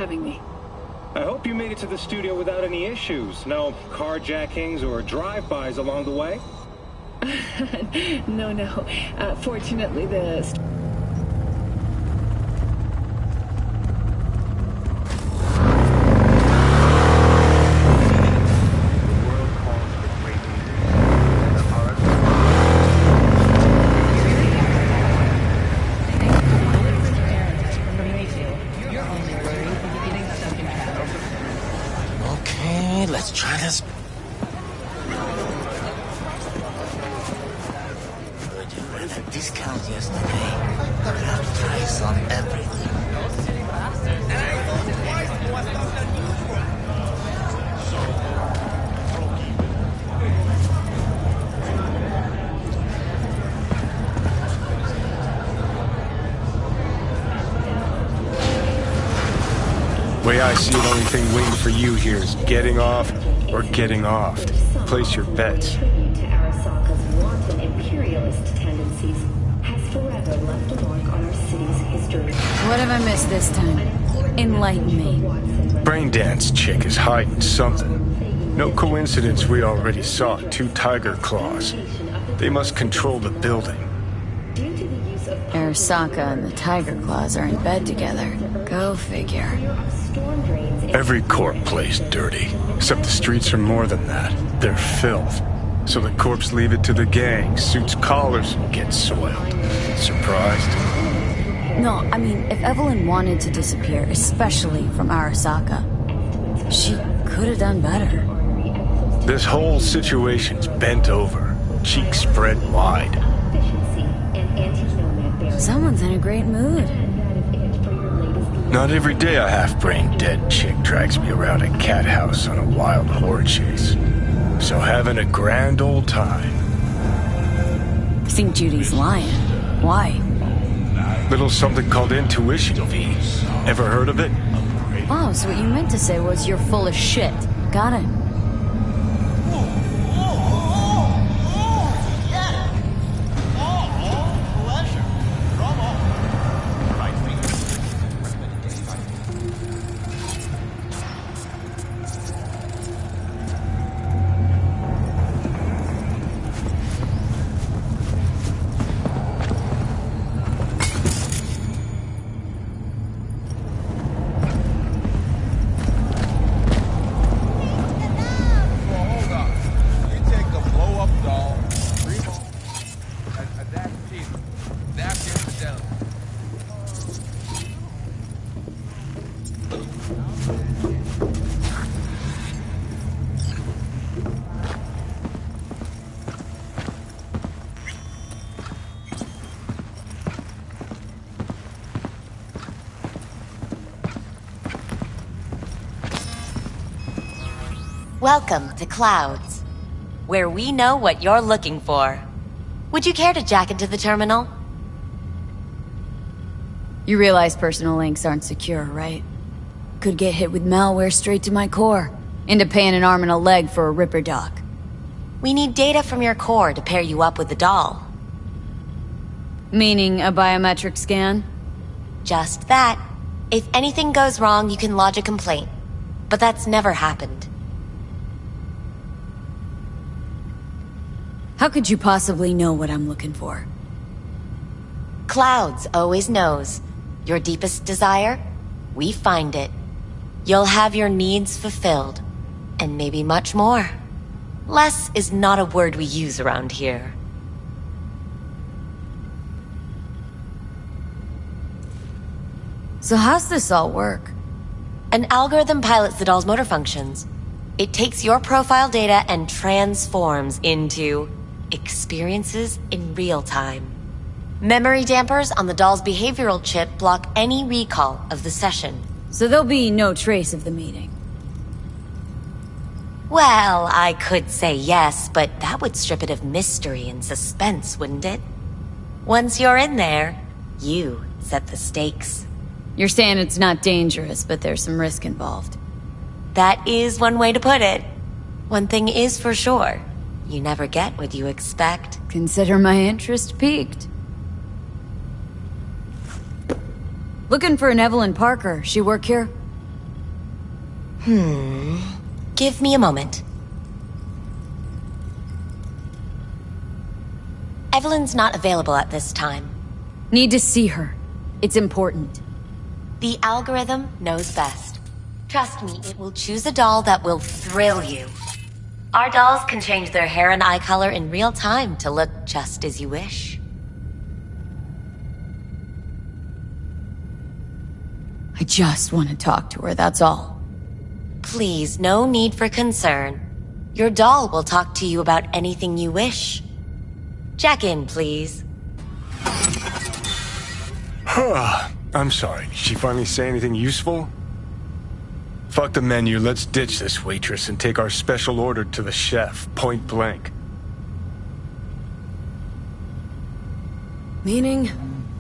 having me. I hope you made it to the studio without any issues. No carjackings or drive-bys along the way? No. Fortunately, the... Let's try this. With a discount yesterday, half price on everything. Way I see it, only thing waiting for you here is getting off or getting offed. Place your bets. Tribute to Arasaka's wanton imperialist tendencies has forever left a mark on our city's history. What have I missed this time? Enlighten me. Braindance chick is hiding something. No coincidence we already saw 2 tiger claws. They must control the building. Arasaka and the tiger claws are in bed together. Go figure. Every corp plays dirty, except the streets are more than that. They're filth. So the corps leave it to the gang, suits collars, and get soiled. Surprised? No, I mean, if Evelyn wanted to disappear, especially from Arasaka, she could have done better. This whole situation's bent over, cheeks spread wide. Someone's in a great mood. Not every day a half-brain dead chick drags me around a cat house on a wild horror chase. So having a grand old time. I think Judy's lying. Why? Little something called intuition, V. Ever heard of it? Oh, so what you meant to say was you're full of shit. Got it. Welcome to Clouds, where we know what you're looking for. Would you care to jack into the terminal? You realize personal links aren't secure, right? Could get hit with malware straight to my core. Into paying an arm and a leg for a Ripper doc. We need data from your core to pair you up with the doll. Meaning a biometric scan? Just that. If anything goes wrong, you can lodge a complaint. But that's never happened. How could you possibly know what I'm looking for? Clouds always knows. Your deepest desire, we find it. You'll have your needs fulfilled, and maybe much more. Less is not a word we use around here. So how's this all work? An algorithm pilots the doll's motor functions. It takes your profile data and transforms into experiences in real time. Memory dampers on the doll's behavioral chip block any recall of the session. So there'll be no trace of the meeting. Well, I could say yes, but that would strip it of mystery and suspense, wouldn't it? Once you're in there, you set the stakes. You're saying it's not dangerous, but there's some risk involved. That is one way to put it. One thing is for sure. You never get what you expect. Consider my interest piqued. Looking for an Evelyn Parker. She work here? Give me a moment. Evelyn's not available at this time. Need to see her. It's important. The algorithm knows best. Trust me, it will choose a doll that will thrill you. Our dolls can change their hair and eye color in real time to look just as you wish. I just want to talk to her, that's all. Please, no need for concern. Your doll will talk to you about anything you wish. Jack in, please. I'm sorry, did she finally say anything useful? Fuck the menu, let's ditch this waitress and take our special order to the chef, point blank. Meaning?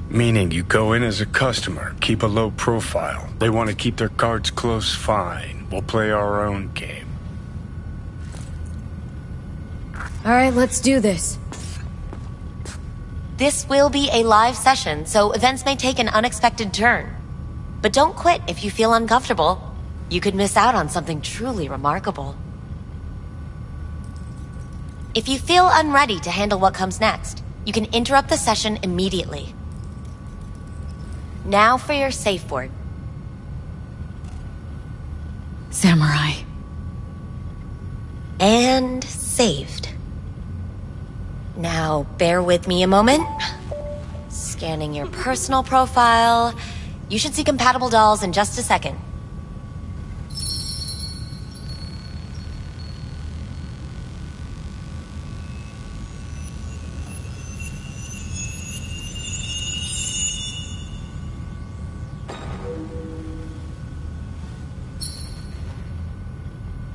Meaning you go in as a customer, keep a low profile. They want to keep their cards close, fine. We'll play our own game. Alright, let's do this. This will be a live session, so events may take an unexpected turn. But don't quit if you feel uncomfortable. You could miss out on something truly remarkable. If you feel unready to handle what comes next, you can interrupt the session immediately. Now for your safe word. Samurai. And saved. Now, bear with me a moment. Scanning your personal profile. You should see compatible dolls in just a second.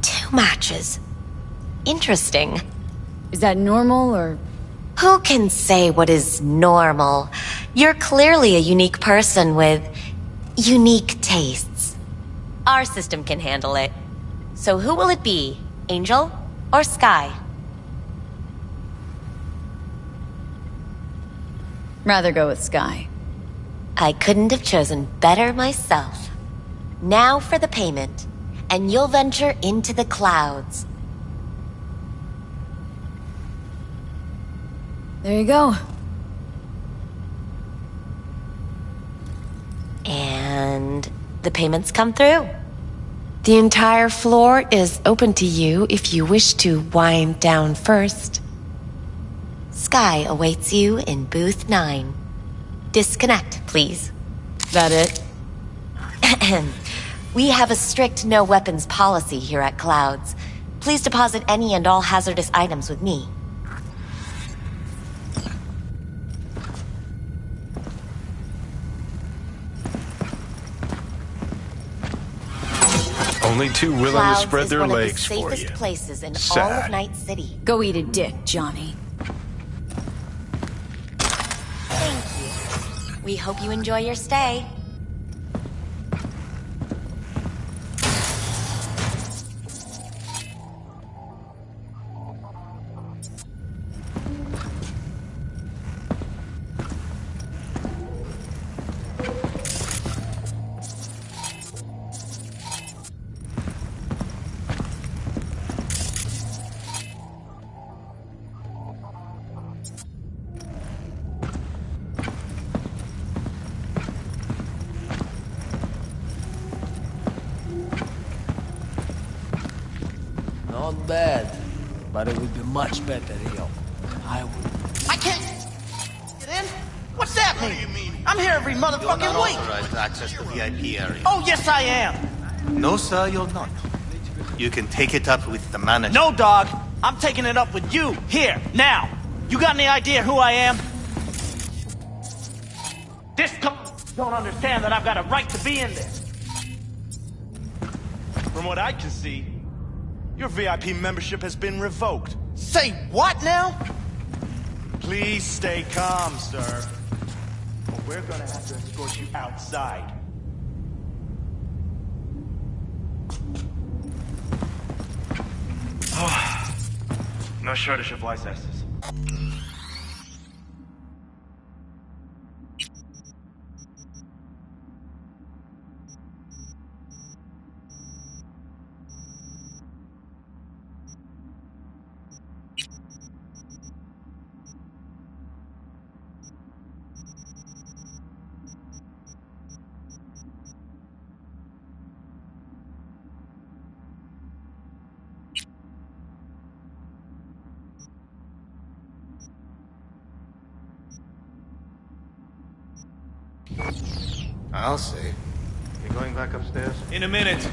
Two matches. Interesting. Is that normal, or...? Who can say what is normal? You're clearly a unique person with unique tastes. Our system can handle it. So who will it be? Angel or Sky? Rather go with Sky. I couldn't have chosen better myself. Now for the payment, and you'll venture into the clouds. There you go. And the payments come through. The entire floor is open to you if you wish to wind down first. Sky awaits you in booth 9. Disconnect, please. That it? We have a strict no weapons policy here at Clouds. Please deposit any and all hazardous items with me. Only two willing Clouds to spread is their one legs of the for safest you. places in all Sad. of Night City. Go eat a dick, Johnny. Thank you. We hope you enjoy your stay. Not bad, but it would be much better here. I would. I can't get in? What's that mean? What do you mean? I'm here every You're motherfucking not week. authorized to access the VIP area. Oh, yes, I am. No, sir, you're not. You can take it up with the manager. No, dog. I'm taking it up with you, here, now. You got any idea who I am? This don't understand that I've got a right to be in there. From what I can see, your VIP membership has been revoked. Say what now? Please stay calm, sir. Or we're gonna have to escort you outside. No shortage of licenses. I'll see. You going back upstairs? In a minute.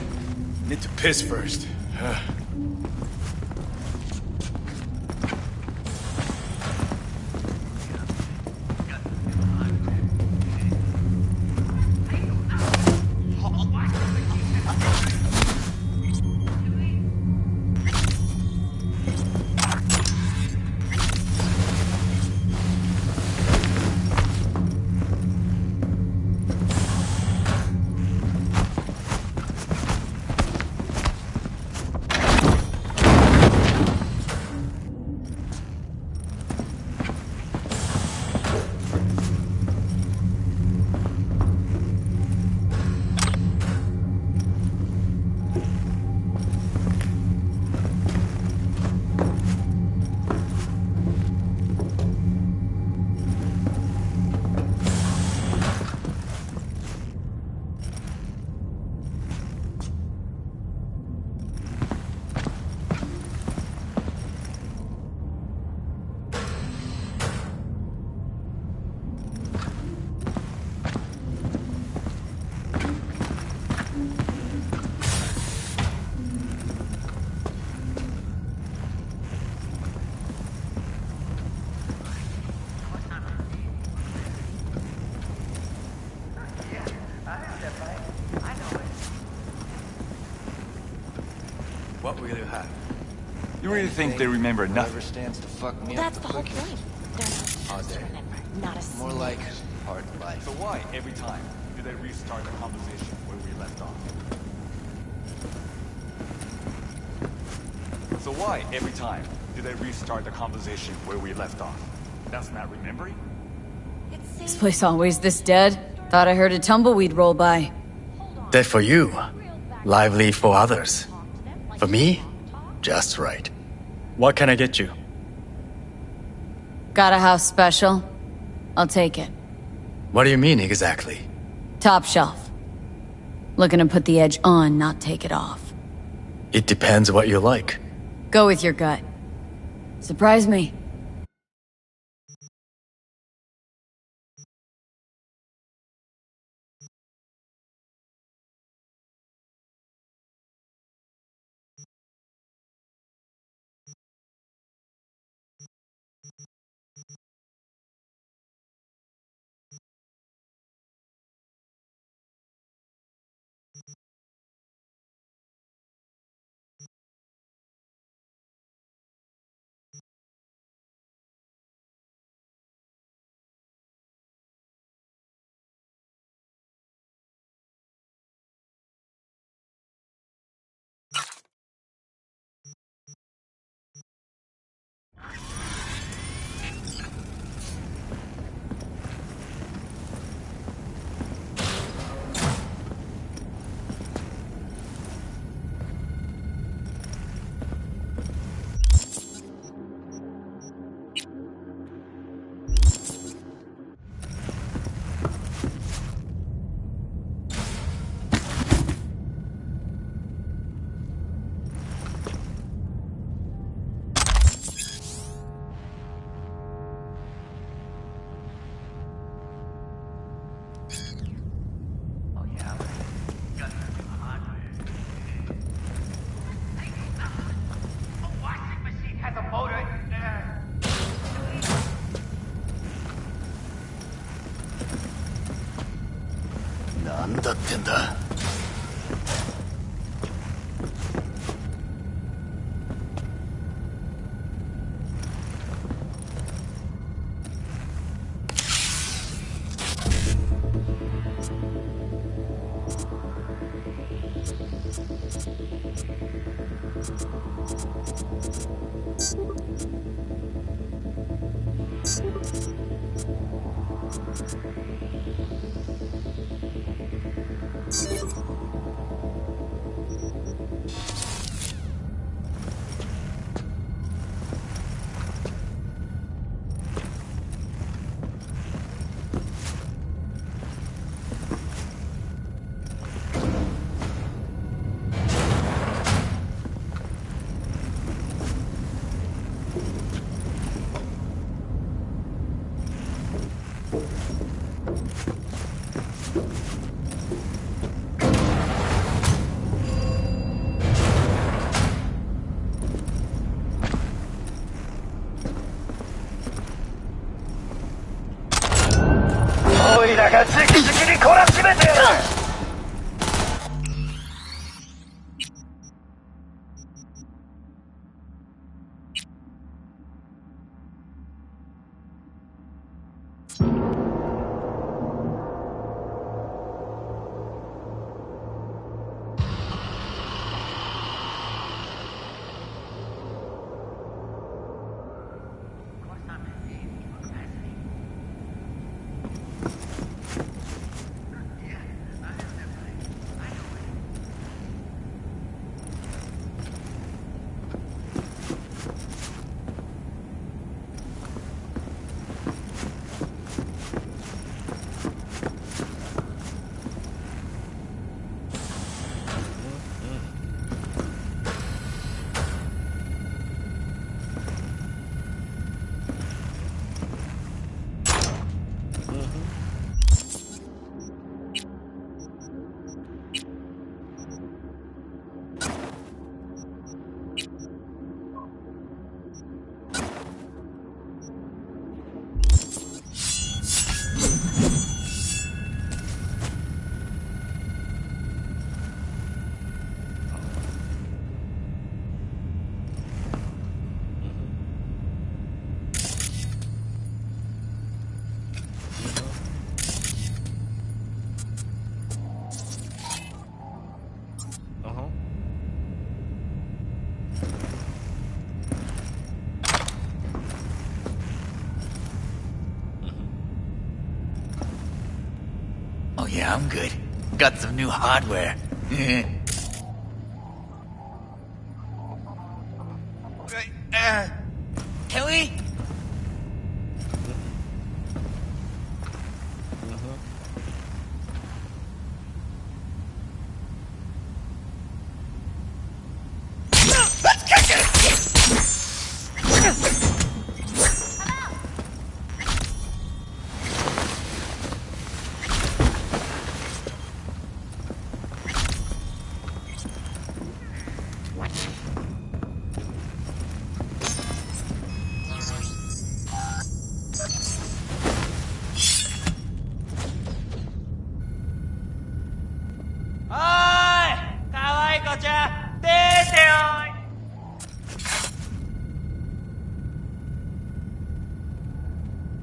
Need to piss first. What will you have? You really think they remember nothing? Stands to fuck me That's up the whole quickest. point. They're not supposed to remember. Not a More single like thing. part of life. So why, every time, do they restart the conversation where we left off? So why, every time, do they restart the conversation where we left off? That's not remembering? This place always this dead? Thought I heard a tumbleweed roll by. Dead for you. Lively for others. For me, just right. What can I get you? Got a house special? I'll take it. What do you mean exactly? Top shelf. Looking to put the edge on, not take it off. It depends what you like. Go with your gut. Surprise me. 된다. が直々に懲らしめてやる。Oh yeah, I'm good. Got some new hardware. Can we? Let's kick it!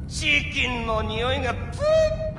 치킨の匂いがプーッ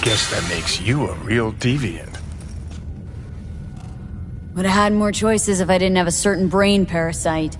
Guess that makes you a real deviant. Would have had more choices if I didn't have a certain brain parasite.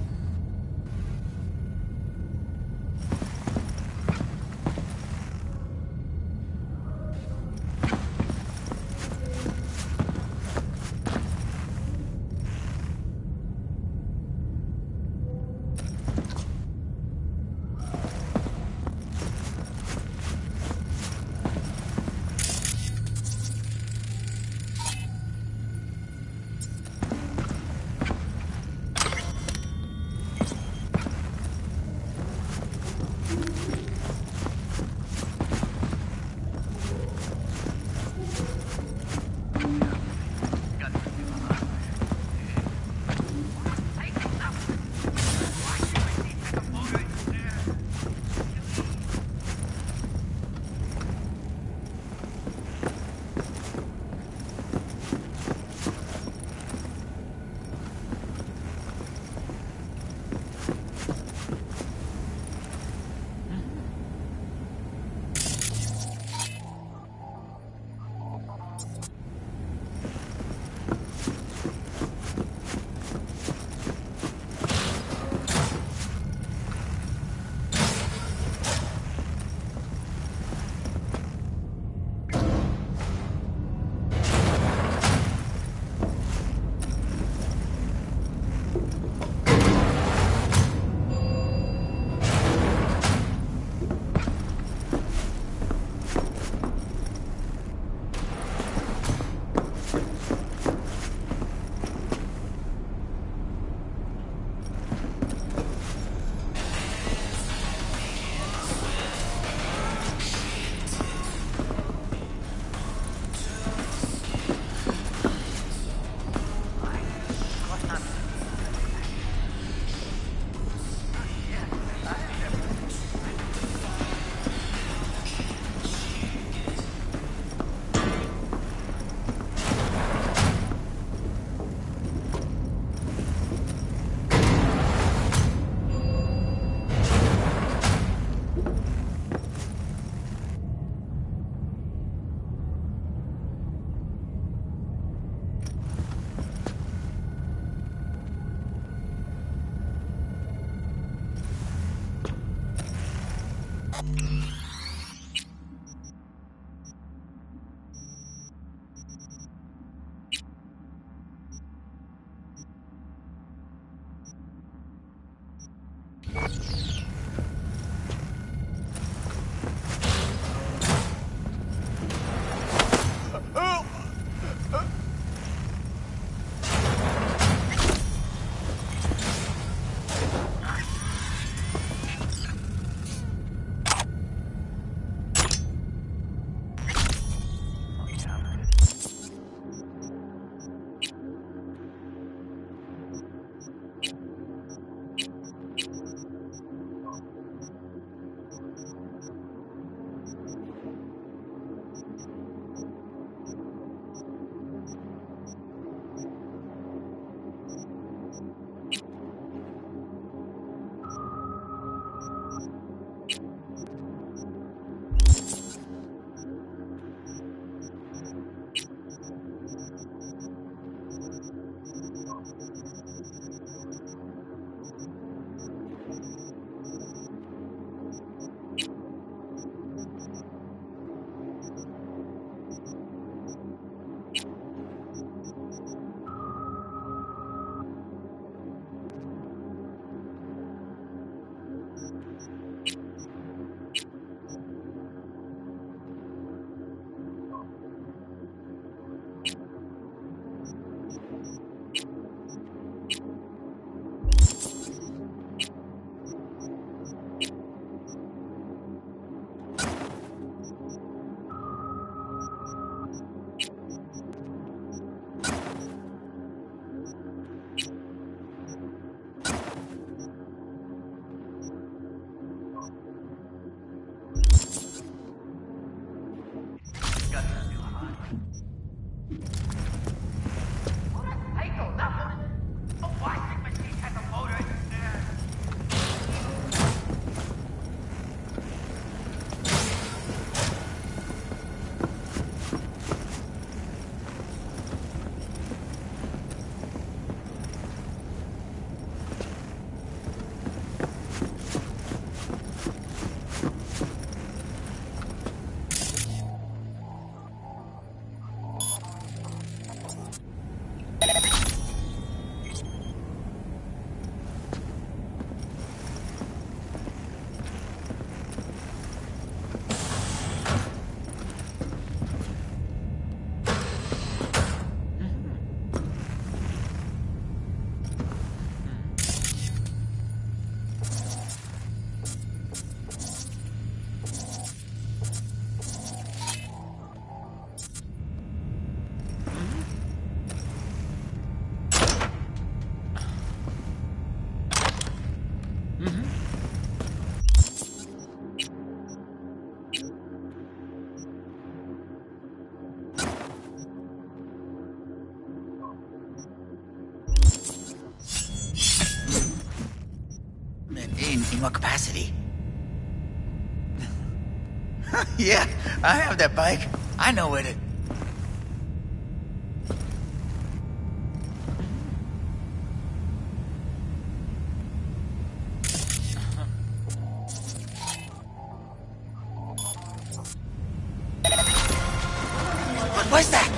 In what capacity? Yeah, I have that bike. I know it. What's that?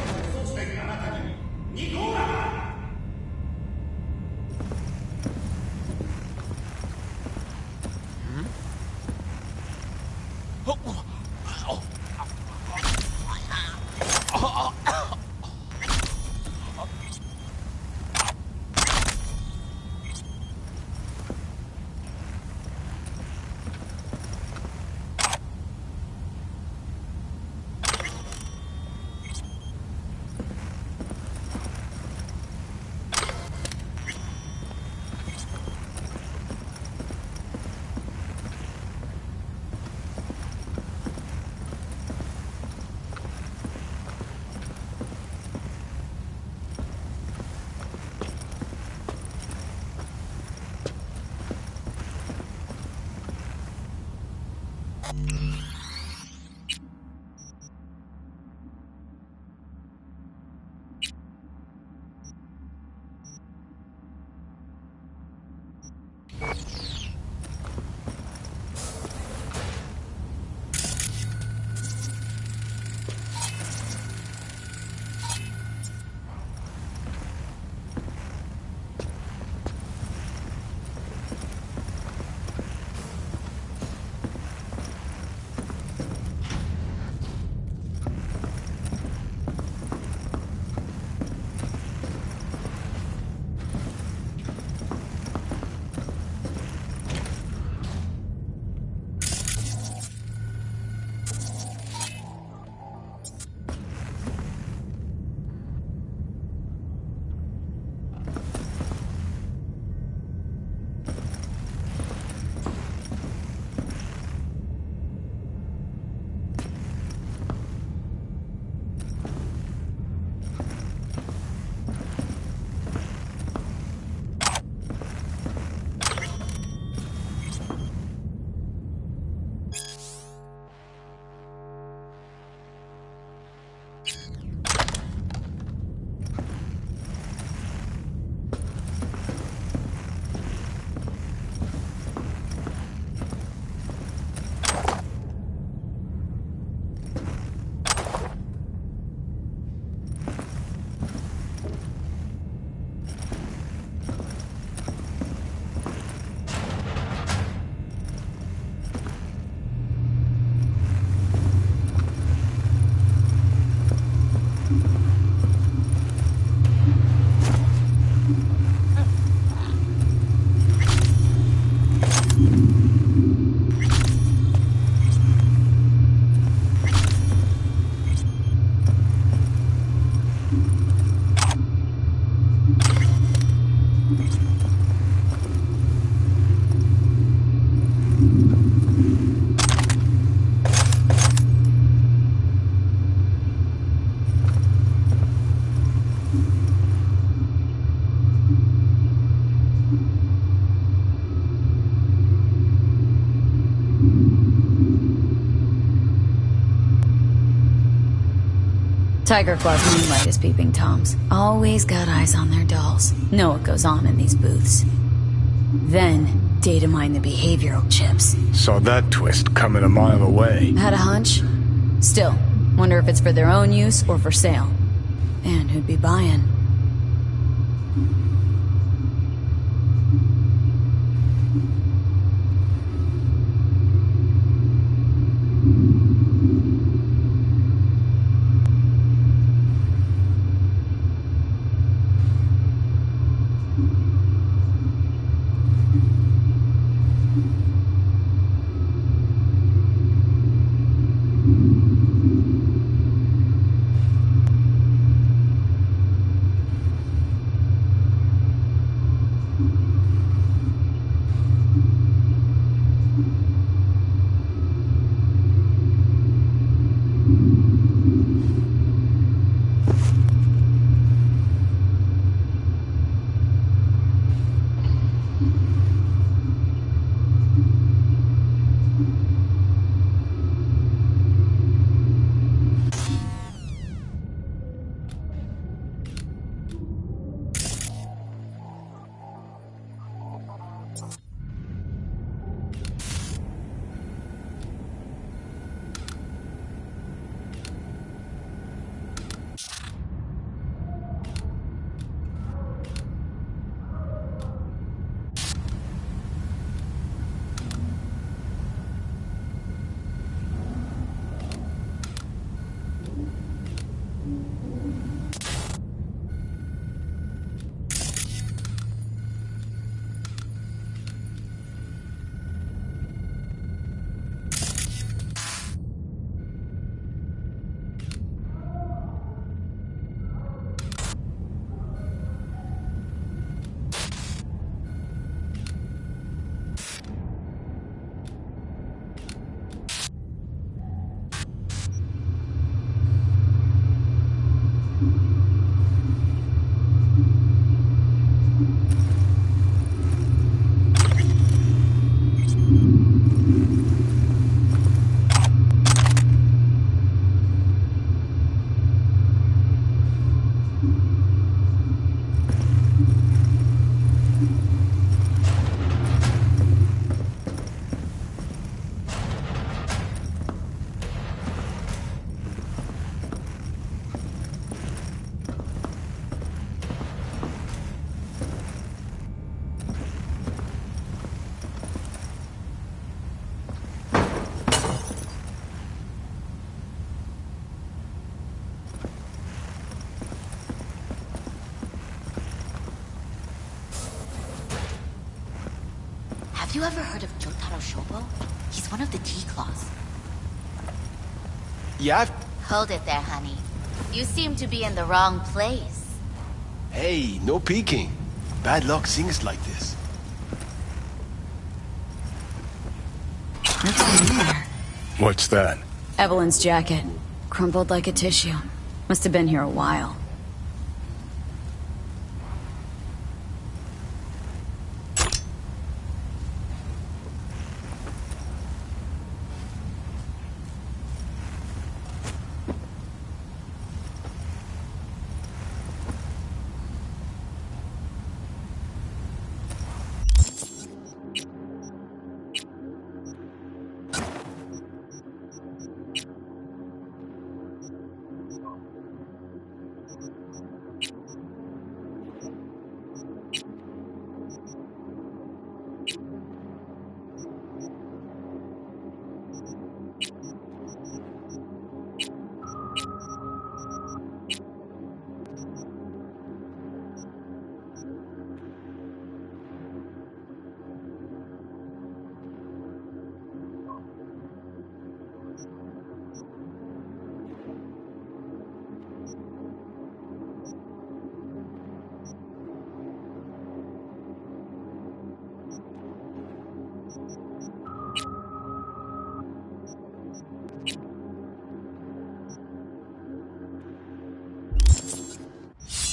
Tiger Claw's moonlight is peeping Toms. Always got eyes on their dolls. Know what goes on in these booths. Then, data mine the behavioral chips. Saw that twist coming a mile away. Had a hunch? Still, wonder if it's for their own use or for sale. And who'd be buying? Have you ever heard of Jotaro Shobo? He's one of the T-Claws. Yeah, Hold it there, honey. You seem to be in the wrong place. Hey, no peeking. Bad luck sings like this. What's that? Evelyn's jacket. Crumpled like a tissue. Must have been here a while.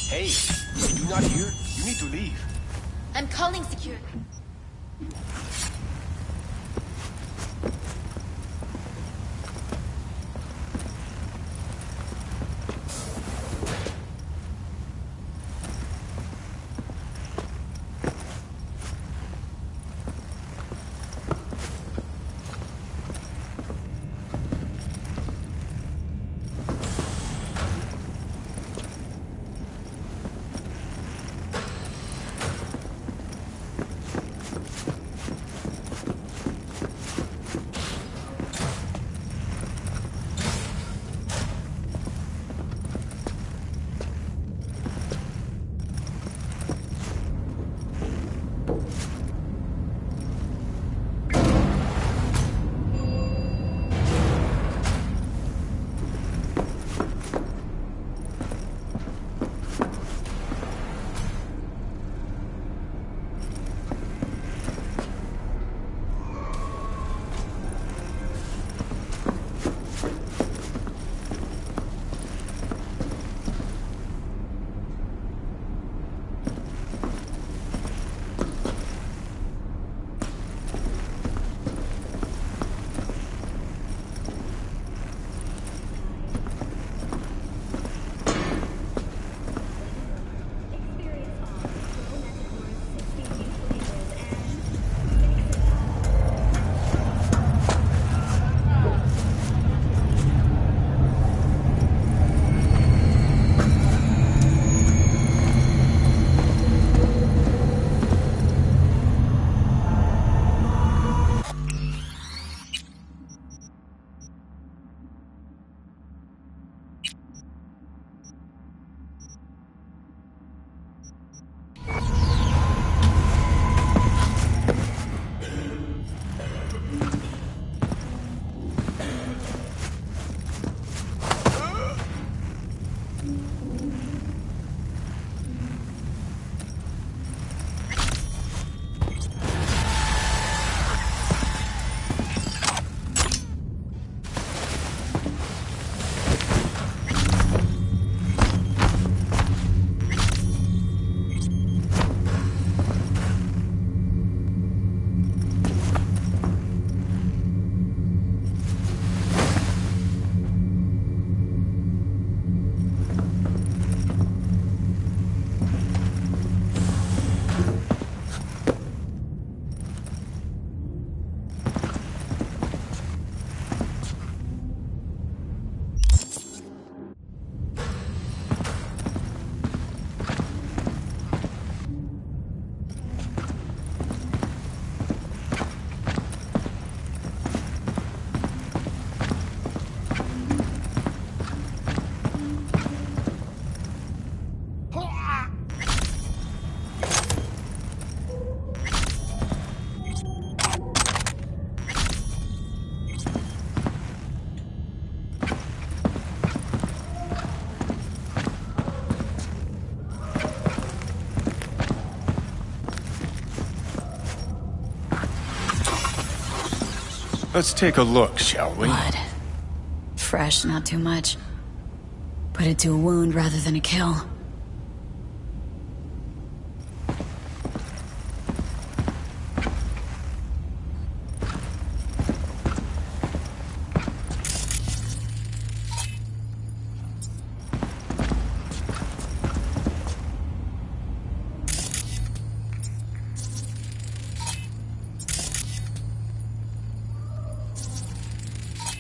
Hey, are you not here? You need to leave. I'm calling security. Let's take a look, shall we? Blood. Fresh, not too much. Put it to a wound rather than a kill.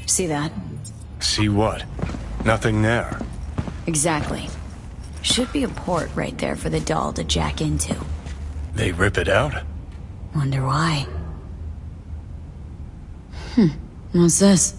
See that? See what? Nothing there. Exactly. Should be a port right there for the doll to jack into. They rip it out? Wonder why. What's this?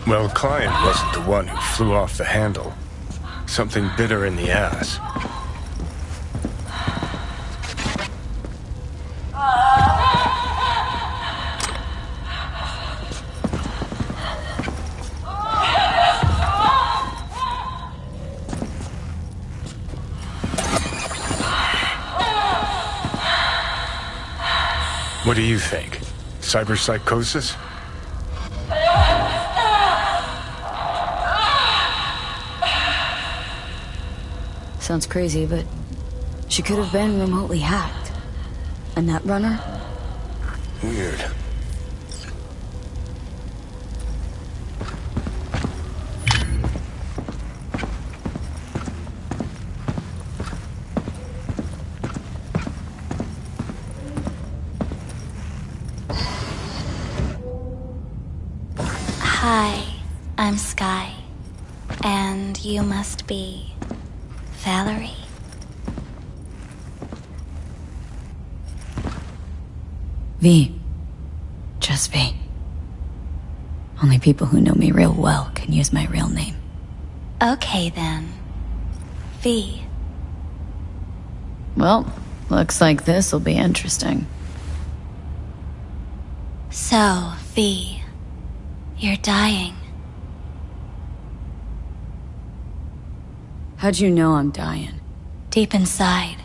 Well, client wasn't the one who flew off the handle. Something bit her in the ass. What do you think? Cyberpsychosis? Sounds crazy, but she could have been remotely hacked. A netrunner? Weird. Hi, I'm Sky. And you must be... Valerie? V. Just V. Only people who know me real well can use my real name. Okay then. V. Well, looks like this'll be interesting. So, V. You're dying. How'd you know I'm dying? Deep inside,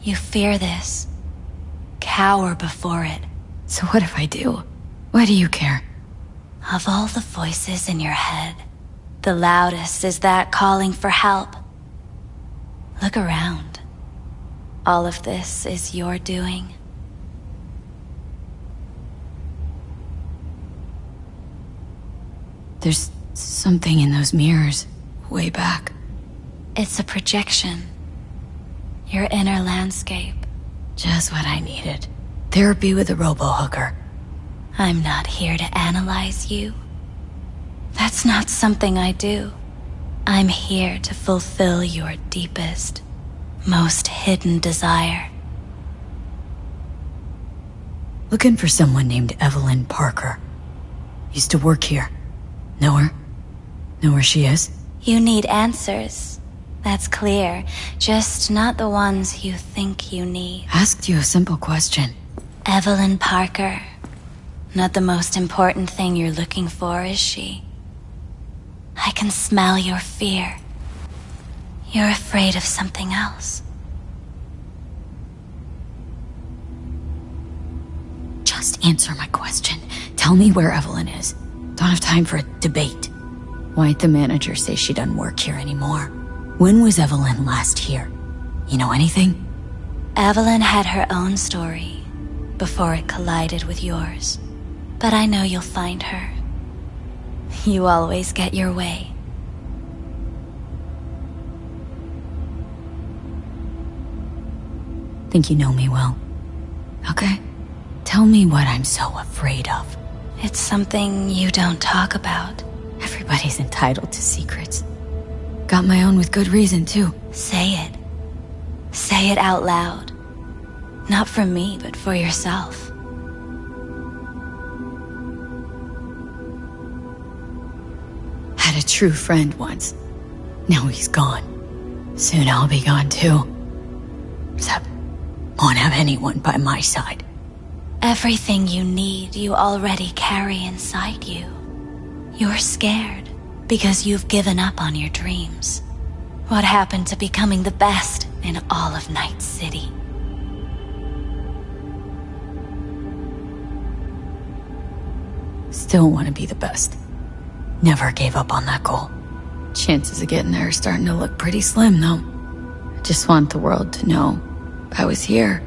you fear this. Cower before it. So what if I do? Why do you care? Of all the voices in your head, the loudest is that calling for help. Look around. All of this is your doing. There's something in those mirrors, way back. It's a projection. Your inner landscape. Just what I needed. Therapy with a robo-hooker. I'm not here to analyze you. That's not something I do. I'm here to fulfill your deepest, most hidden desire. Looking for someone named Evelyn Parker. Used to work here. Know her? Know where she is? You need answers. That's clear. Just not the ones you think you need. Asked you a simple question. Evelyn Parker. Not the most important thing you're looking for, is she? I can smell your fear. You're afraid of something else. Just answer my question. Tell me where Evelyn is. Don't have time for a debate. Why'd the manager say she doesn't work here anymore? When was Evelyn last here? You know anything? Evelyn had her own story before it collided with yours. But I know you'll find her. You always get your way. Think you know me well. Okay? Tell me what I'm so afraid of. It's something you don't talk about. Everybody's entitled to secrets. Got my own with good reason, too. Say it. Say it out loud. Not for me, but for yourself. had a true friend once. Now he's gone. Soon I'll be gone too. Except, won't have anyone by my side. Everything you need, you already carry inside you. You're scared because you've given up on your dreams. What happened to becoming the best in all of Night City? Still want to be the best. Never gave up on that goal. Chances of getting there are starting to look pretty slim, though. I just want the world to know I was here.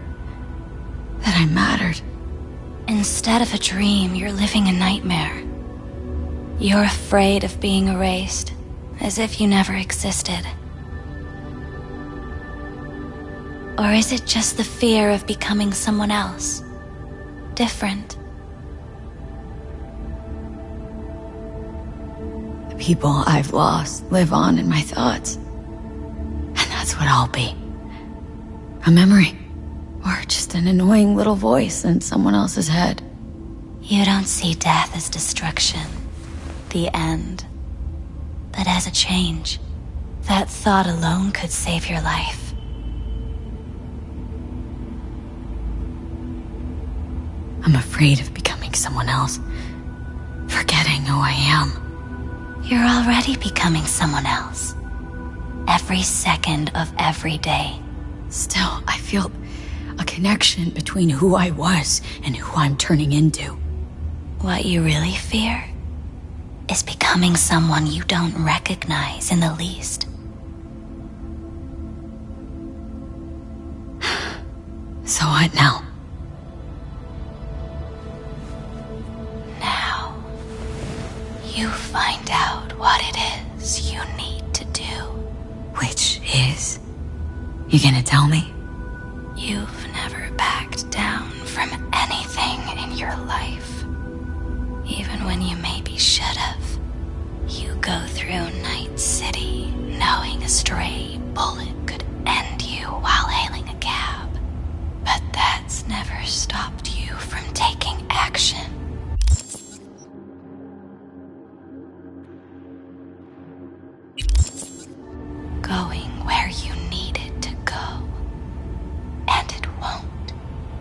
That I mattered. Instead of a dream, you're living a nightmare. You're afraid of being erased, as if you never existed. Or is it just the fear of becoming someone else? Different? The people I've lost live on in my thoughts. And that's what I'll be. A memory. Or just an annoying little voice in someone else's head. You don't see death as destruction, the end, but as a change. That thought alone could save your life. I'm afraid of becoming someone else. Forgetting who I am. You're already becoming someone else. Every second of every day. Still, I feel a connection between who I was and who I'm turning into. What you really fear is becoming someone you don't recognize in the least. So what now? Now, you find out what it is you need to do. Which is? You gonna tell me? You've never backed down from anything in your life. Even when you maybe should have. You go through Night City knowing a stray bullet could end you while hailing a cab. But that's never stopped you from taking action. Going where you needed to go. And it won't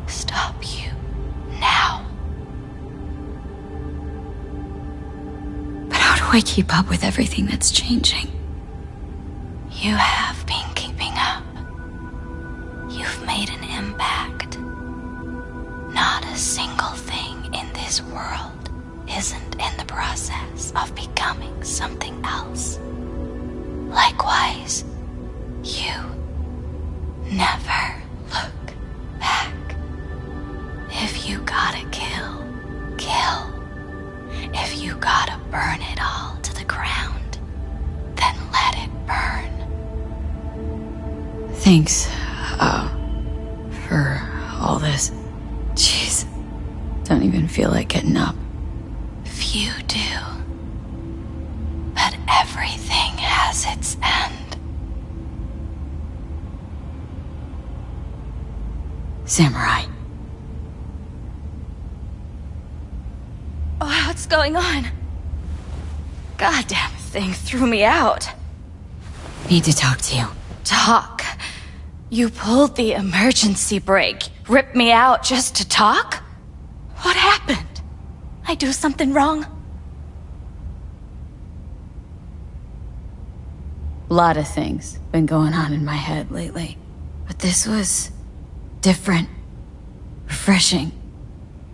stop you now. But how do I keep up with everything that's changing? You have been keeping up. You've made an impact. Not a single thing in this world isn't in the process of becoming something else. Likewise, you never look back. If you gotta kill, kill. If you gotta burn it all to the ground, then let it burn. Thanks, for all this. Jeez, don't even feel like getting up. Few do. But everything has its end. Samurai. Oh, what's going on? Goddamn thing threw me out. Need to talk to you. Talk? You pulled the emergency brake, ripped me out just to talk? What happened? I do something wrong? A lot of things been going on in my head lately. But this was different. Refreshing.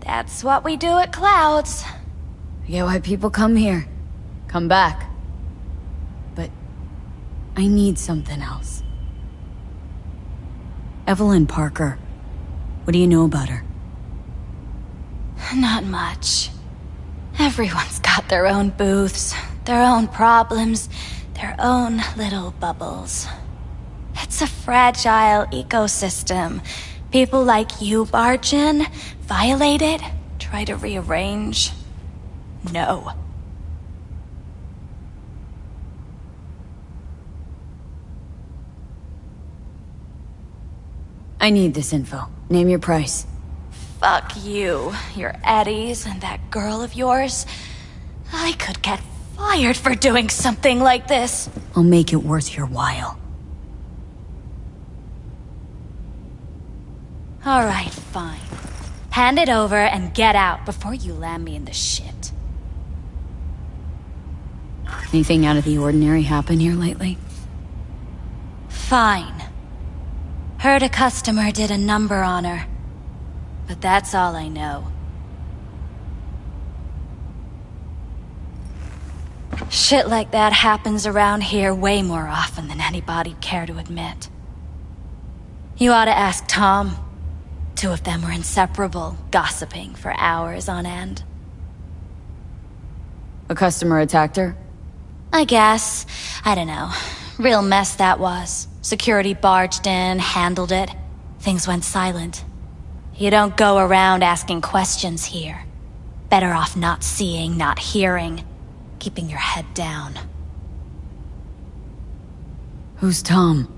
That's what we do at Clouds. I get why people come here. Come back. But I need something else. Evelyn Parker. What do you know about her? Not much. Everyone's got their own booths, their own problems, their own little bubbles. It's a fragile ecosystem. People like you barge in, violate it, try to rearrange. No. I need this info. Name your price. Fuck you, your Eddies, and that girl of yours. I could get fired for doing something like this. I'll make it worth your while. Alright, fine. Hand it over and get out before you land me in the shit. Anything out of the ordinary happen here lately? Fine. Heard a customer did a number on her. But that's all I know. Shit like that happens around here way more often than anybody'd care to admit. You ought to ask Tom. Two of them were inseparable, gossiping for hours on end. A customer attacked her? I guess. I don't know. Real mess that was. Security barged in, handled it. Things went silent. You don't go around asking questions here. Better off not seeing, not hearing. Keeping your head down. Who's Tom?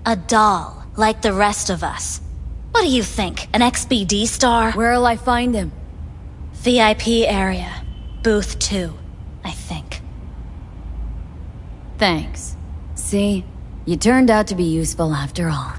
A doll, like the rest of us. What do you think, an XBD star? Where'll I find him? VIP area. Booth 2, I think. Thanks. See? You turned out to be useful after all.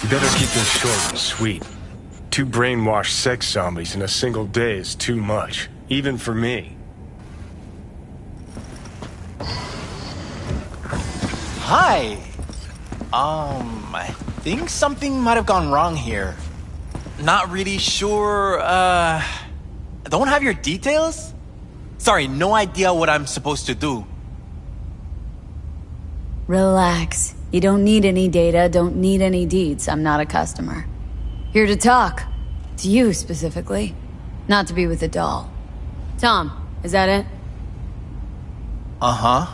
You better keep this short and sweet. 2 brainwashed sex zombies in a single day is too much, even for me. Hi! I think something might have gone wrong here. Not really sure, don't have your details? Sorry, no idea what I'm supposed to do. Relax. You don't need any data, don't need any deeds. I'm not a customer. Here to talk. To you, specifically. Not to be with a doll. Tom, is that it? Uh-huh.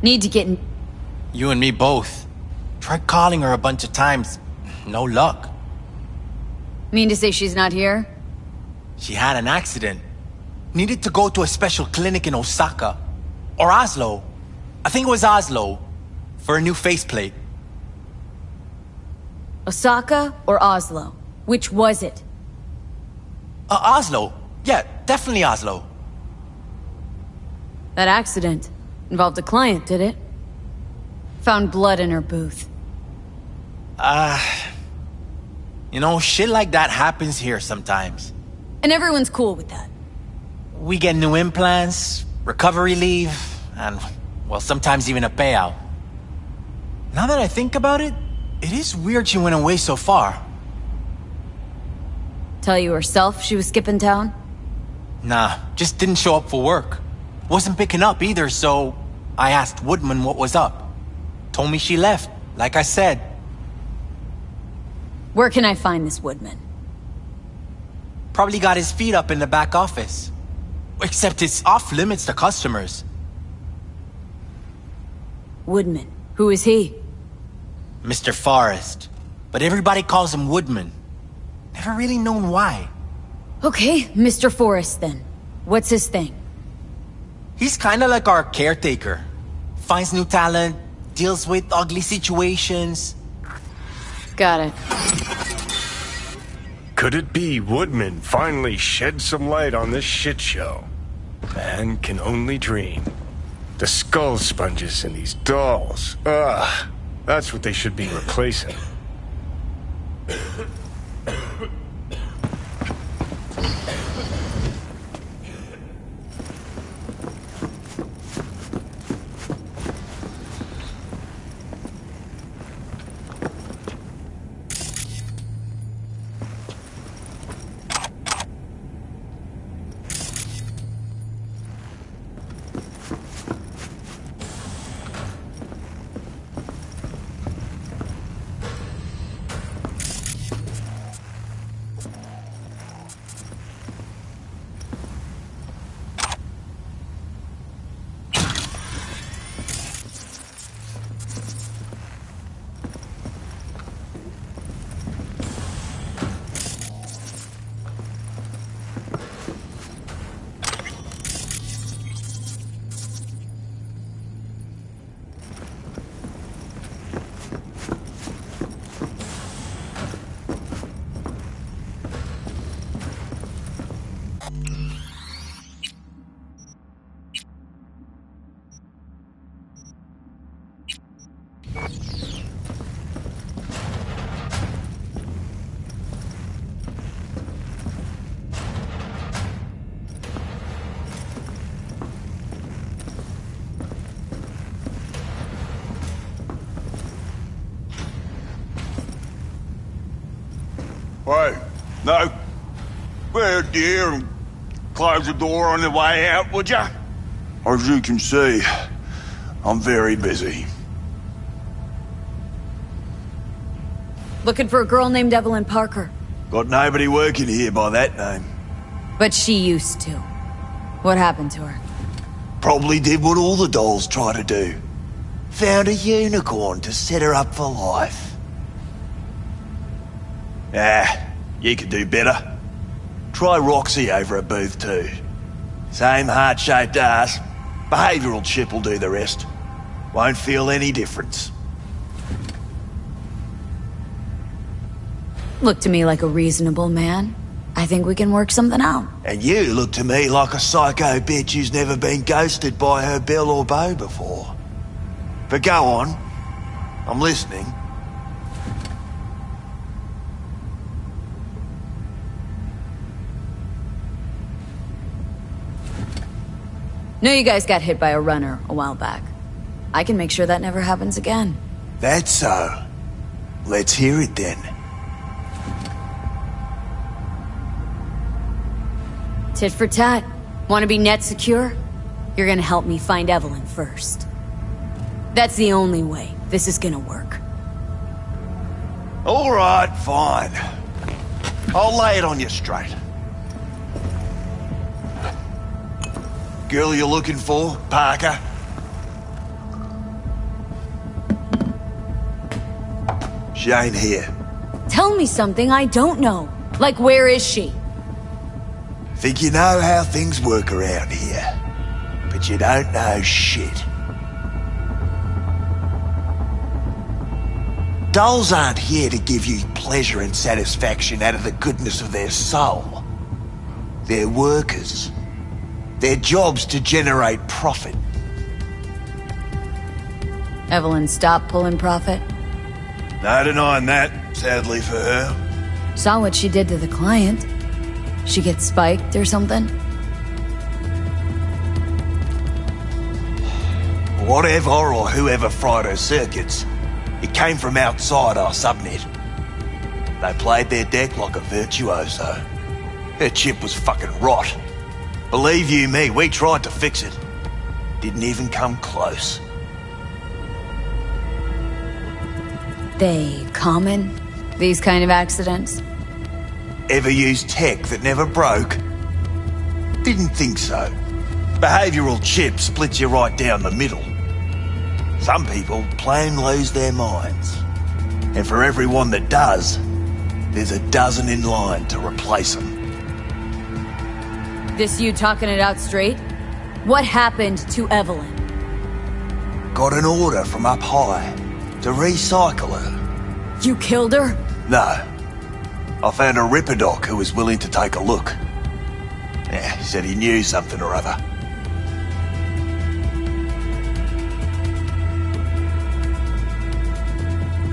Need to get in... You and me both. Tried calling her a bunch of times. No luck. Mean to say she's not here? She had an accident. Needed to go to a special clinic in Osaka. Or Oslo. I think it was Oslo. For a new faceplate. Osaka or Oslo? Which was it? Oslo. Yeah, definitely Oslo. That accident involved a client, did it? Found blood in her booth. You know, shit like that happens here sometimes. And everyone's cool with that. We get new implants, recovery leave, and, well, sometimes even a payout. Now that I think about it, it is weird she went away so far. Tell you herself she was skipping town? Nah, just didn't show up for work. Wasn't picking up either, so I asked Woodman what was up. Told me she left, like I said. Where can I find this Woodman? Probably got his feet up in the back office. Except it's off limits to customers. Woodman. Who is he? Mr. Forrest. But everybody calls him Woodman. Never really known why. Okay, Mr. Forrest then. What's his thing? He's kinda like our caretaker. Finds new talent, deals with ugly situations. Got it. Could it be Woodman finally shed some light on this shit show? Man can only dream. The skull sponges in these dolls. Ugh. That's what they should be replacing. Wait, no. Well, dear, and close the door on the way out, would ya? As you can see, I'm very busy. Looking for a girl named Evelyn Parker. Got nobody working here by that name. But she used to. What happened to her? Probably did what all the dolls try to do. Found a unicorn to set her up for life. You could do better. Try Roxy over at Booth 2. Same heart-shaped ass. Behavioural chip will do the rest. Won't feel any difference. Look to me like a reasonable man. I think we can work something out. And you look to me like a psycho bitch who's never been ghosted by her belle or beau before. But go on. I'm listening. Know you guys got hit by a runner a while back. I can make sure that never happens again. That's so. Let's hear it then. Tit for tat. Want to be net secure? You're gonna help me find Evelyn first. That's the only way this is gonna work. All right, fine. I'll lay it on you straight. Girl you're looking for, Parker? She ain't here. Tell me something I don't know. Like, where is she? Think you know how things work around here, but you don't know shit. Dolls aren't here to give you pleasure and satisfaction out of the goodness of their soul. They're workers. Their job's to generate profit. Evelyn stopped pulling profit? No denying that, sadly for her. Saw what she did to the client. She gets spiked or something? Whatever or whoever fried her circuits, it came from outside our subnet. They played their deck like a virtuoso. Her chip was fucking rot. Believe you me, we tried to fix it. Didn't even come close. They common? These kind of accidents? Ever used tech that never broke? Didn't think so. Behavioural chip splits you right down the middle. Some people plain lose their minds. And for everyone that does, there's a dozen in line to replace them. This you talking it out straight? What happened to Evelyn? Got an order from up high to recycle her. You killed her? No. I found a Ripper doc who was willing to take a look. Yeah, he said he knew something or other.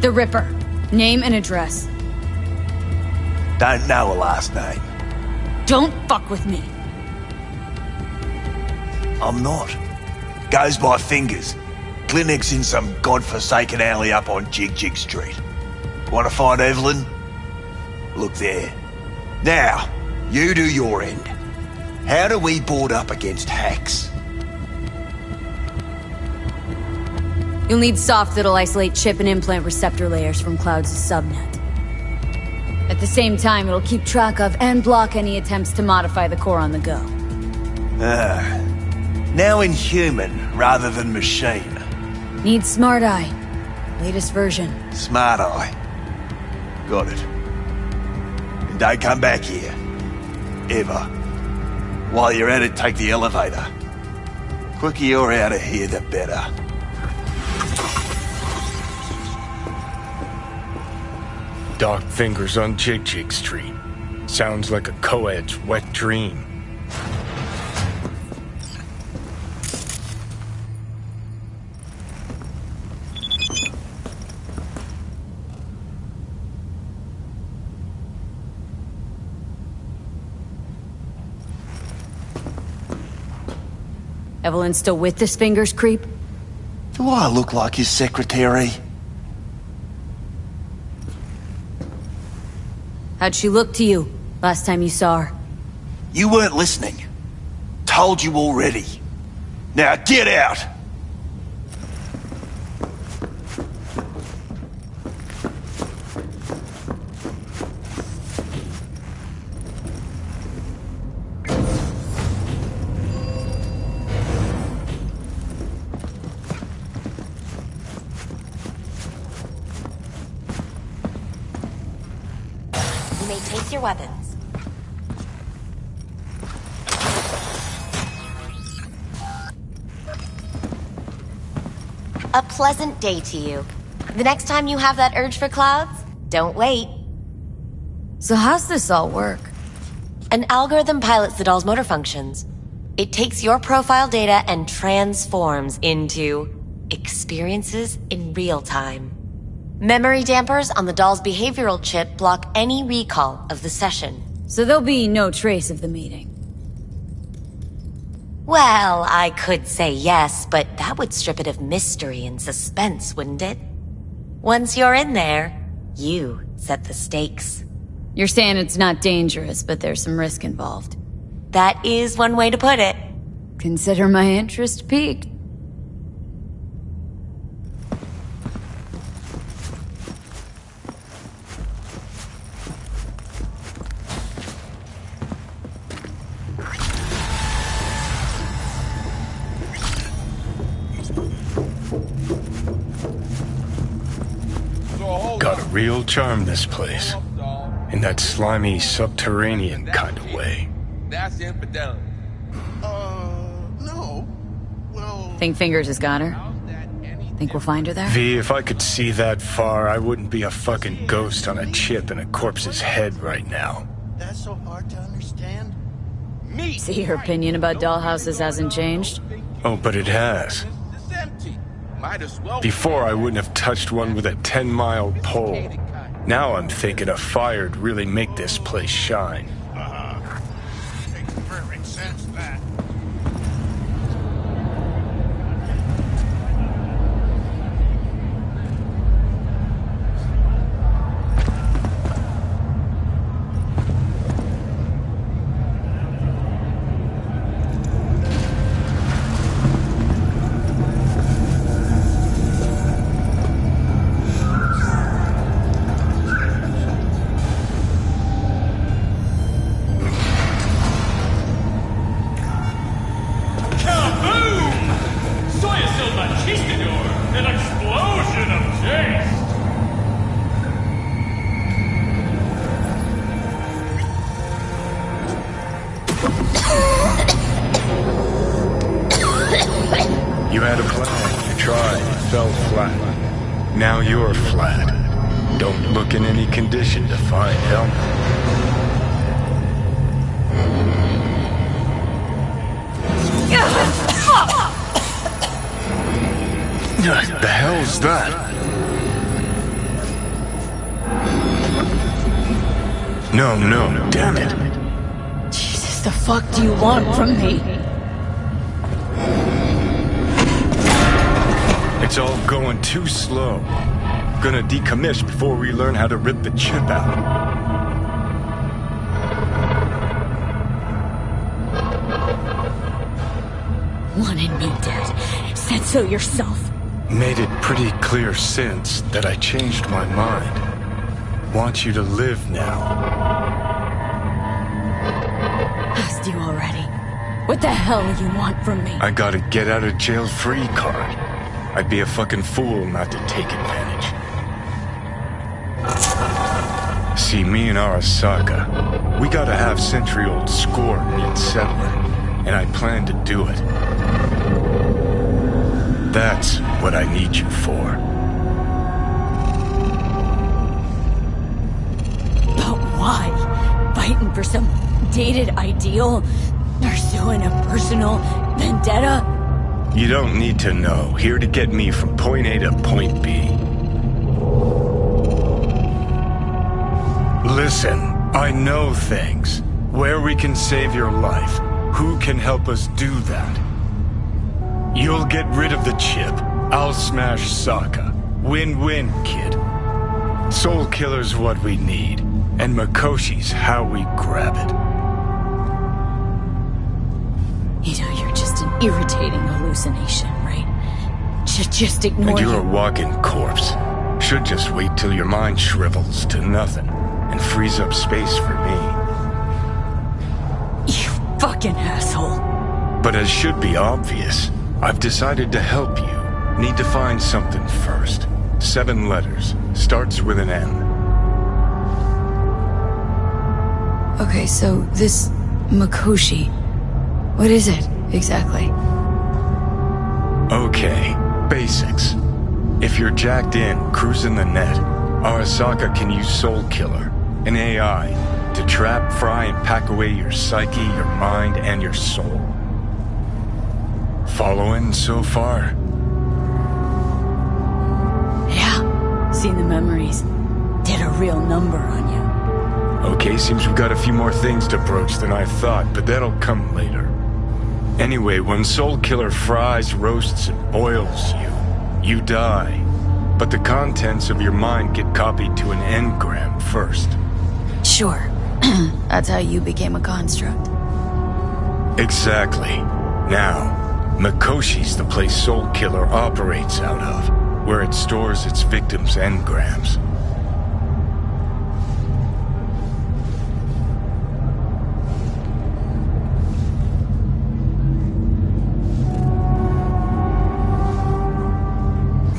The Ripper. Name and address. Don't know her last name. Don't fuck with me. I'm not. Goes by fingers. Clinic's in some godforsaken alley up on Jig Street. Want to find Evelyn? Look there. Now, you do your end. How do we board up against hacks? You'll need soft that'll isolate chip and implant receptor layers from clouds to subnet. At the same time, it'll keep track of and block any attempts to modify the core on the go. Now in human rather than machine. Need Smart Eye. Latest version. Smart Eye. Got it. And don't come back here. Ever. While you're at it, take the elevator. Quicker you're out of here, the better. Dark fingers on Jig Street. Sounds like a co-ed's wet dream. Evelyn still with this fingers creep? Do I look like his secretary? How'd she look to you last time you saw her? You weren't listening. Told you already. Now get out! You may take your weapons. A pleasant day to you. The next time you have that urge for clouds, don't wait. So how's this all work? An algorithm pilots the doll's motor functions. It takes your profile data and transforms into experiences in real time. Memory dampers on the doll's behavioral chip block any recall of the session. So there'll be no trace of the meeting. Well, I could say yes, but that would strip it of mystery and suspense, wouldn't it? Once you're in there, you set the stakes. You're saying it's not dangerous, but there's some risk involved. That is one way to put it. Consider my interest piqued. Got a real charm, this place. In that slimy, subterranean kind of way. That's infidelity. No. Well... Think Fingers has got her? Think we'll find her there? V, if I could see that far, I wouldn't be a fucking ghost on a chip in a corpse's head right now. That's so hard to understand? Me! See, her opinion about dollhouses hasn't changed? Oh, but it has. It's empty. Might as well... Before, I wouldn't have touched one with a 10-mile pole. Now I'm thinking a fire'd really make this place shine. Makes perfect sense, that. You had a plan, you tried, it fell flat. Now you're flat. Don't look in any condition to find help. The hell's that? No, damn it. Jesus, the fuck do you want from me? It's all going too slow. Gonna decommission before we learn how to rip the chip out. Wanted me dead. Said so yourself. Made it pretty clear since that I changed my mind. Want you to live now. Asked you already. What the hell do you want from me? I got a get out of jail free card. I'd be a fucking fool not to take advantage. See, me and Arasaka, we gotta have century-old score need settling, and I plan to do it. That's what I need you for. But why? Fighting for some dated ideal? Pursuing a personal vendetta? You don't need to know. Here to get me from point A to point B. Listen, I know things. Where we can save your life. Who can help us do that? You'll get rid of the chip. I'll smash Sokka. Win-win, kid. Soul Killer's what we need. And Makoshi's how we grab it. You know, you're just an irritating hallucination, right? Just ignore And you're you. a walking corpse. Should just wait till your mind shrivels to nothing and frees up space for me. You fucking asshole. But as should be obvious, I've decided to help you. Need to find something first. 7 letters. Starts with an M. Okay, so this Makoshi, what is it exactly? Okay, basics. If you're jacked in, cruising the net, Arasaka can use Soul Killer, an AI, to trap, fry, and pack away your psyche, your mind, and your soul. Following so far? Yeah, seen the memories. Did a real number on you. Okay, seems we've got a few more things to broach than I thought, but that'll come later. Anyway, when Soul Killer fries, roasts, and boils you, you die. But the contents of your mind get copied to an engram first. Sure. That's how you became a construct. Exactly. Now, Makoshi's the place Soul Killer operates out of, where it stores its victims' engrams.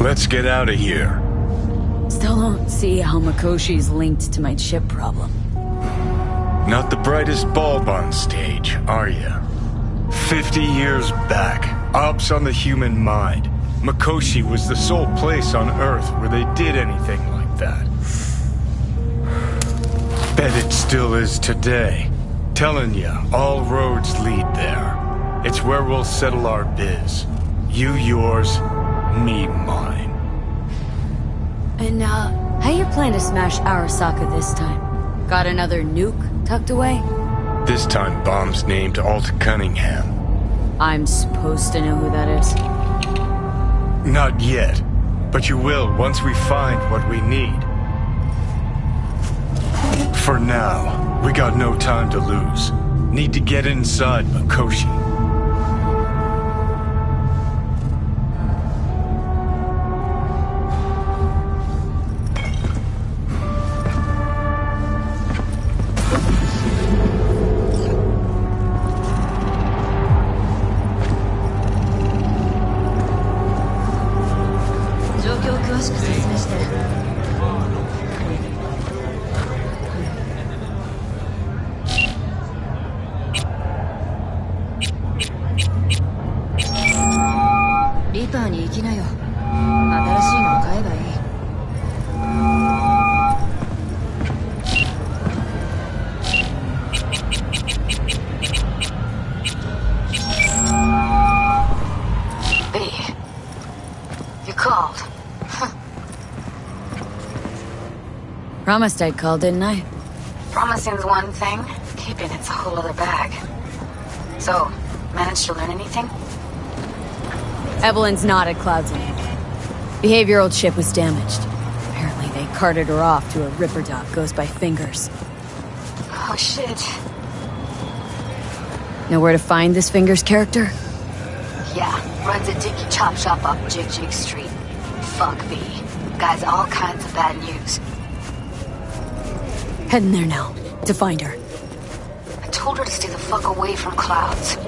Let's get out of here. Still don't see how Makoshi's linked to my chip problem. Not the brightest bulb on stage, are ya? 50 years back, ops on the human mind. Makoshi was the sole place on Earth where they did anything like that. Bet it still is today. Telling ya, all roads lead there. It's where we'll settle our biz. You yours, me mine. And, how you plan to smash Arasaka this time? Got another nuke tucked away? This time bomb's named Alt Cunningham. I'm supposed to know who that is. Not yet, but you will once we find what we need. For now, we got no time to lose. Need to get inside Makoshi. Promised I'd call, didn't I? Promising's one thing, keeping it's a whole other bag. So, managed to learn anything? Evelyn's not at Cloud's anymore. Behavioral chip was damaged. Apparently they carted her off to a Ripper dock goes by Fingers. Oh shit. Know where to find this Fingers character? Yeah, runs a dicky chop shop off Jig Jig Street. Fuck me. Guy's all kinds of bad news. Heading there now, to find her. I told her to stay the fuck away from Clouds.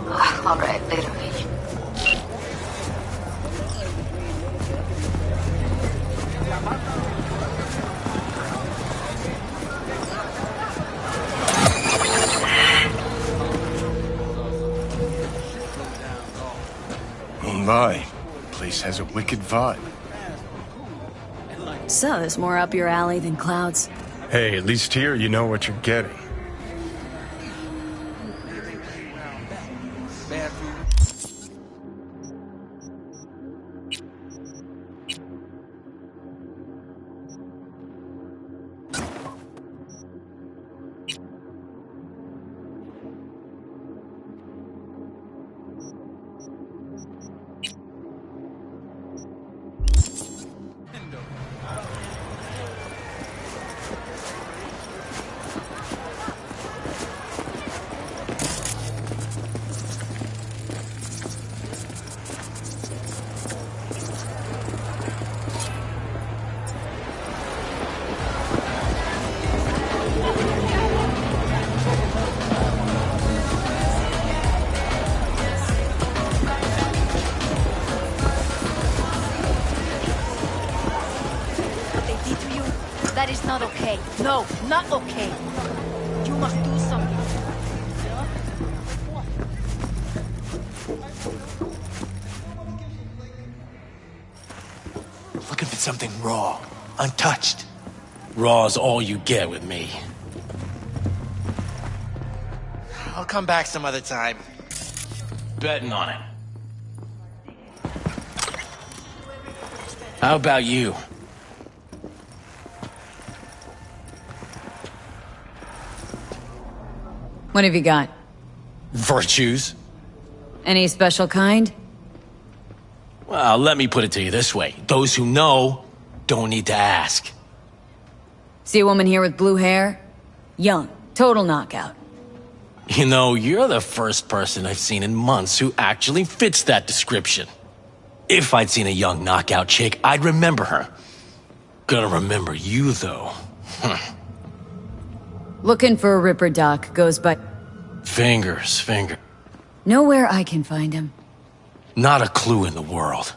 Alright, later, V. Oh my, place has a wicked vibe. So, there's more up your alley than Clouds. Hey, at least here you know what you're getting. That is not okay. No, not okay. You must do something. Looking for something raw, untouched. Raw's all you get with me. I'll come back some other time. Betting on it. How about you? What have you got? Virtues? Any special kind? Well, let me put it to you this way. Those who know don't need to ask. See a woman here with blue hair? Young. Total knockout. You know, you're the first person I've seen in months who actually fits that description. If I'd seen a young knockout chick, I'd remember her. Gonna remember you, though. Looking for a Ripper doc goes by... Fingers. Nowhere I can find him. Not a clue in the world.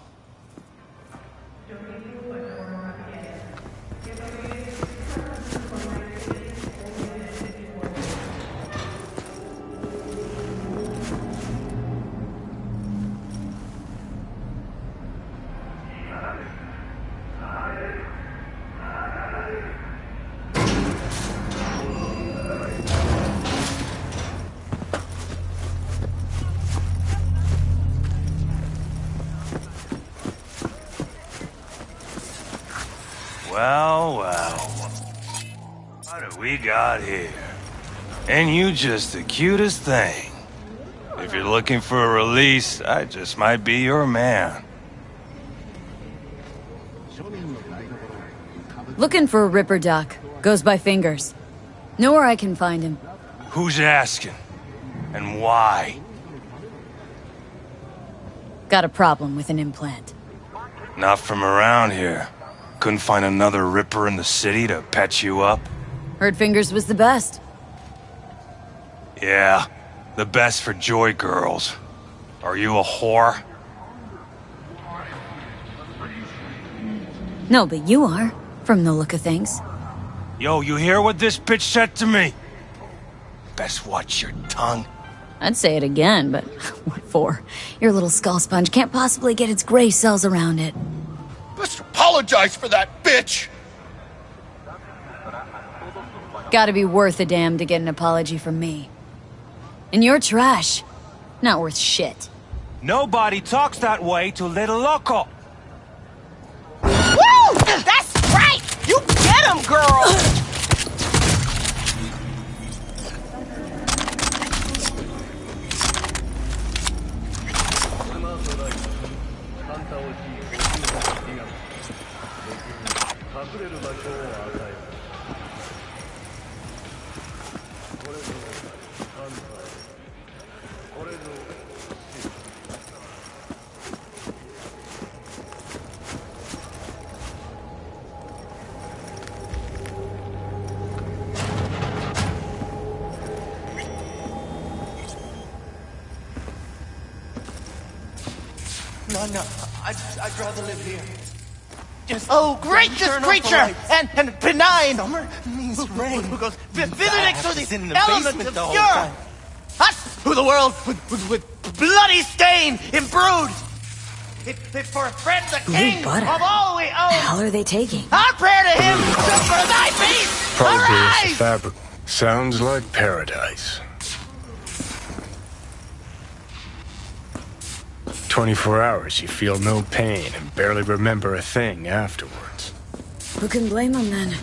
Well. What do we got here? And you just the cutest thing. If you're looking for a release, I just might be your man. Looking for a Ripper doc. Goes by Fingers. Nowhere I can find him. Who's asking? And why? Got a problem with an implant. Not from around here. Couldn't find another Ripper in the city to patch you up? Heard Fingers was the best. Yeah, the best for Joy girls. Are you a whore? No, but you are, from the look of things. Yo, you hear what this bitch said to me? Best watch your tongue. I'd say it again, but what for? Your little skull sponge can't possibly get its gray cells around it. Let's apologize for that, bitch! Gotta be worth a damn to get an apology from me. And you're trash. Not worth shit. Nobody talks that way to Little Loco. Woo! That's right! You get him, girl! No, I'd rather live here. Just gracious creature! And benign! Summer means rain. Who goes visiting through these in the elements basement of the whole pure! time. Us, who the world with bloody stain imbrued! It's for a friend the king butter. of all we The own! hell are they taking? Our prayer to him, for thy peace! Probably Arise! the fabric. Sounds like paradise. 24 hours, you feel no pain and barely remember a thing afterwards. Who can blame them then?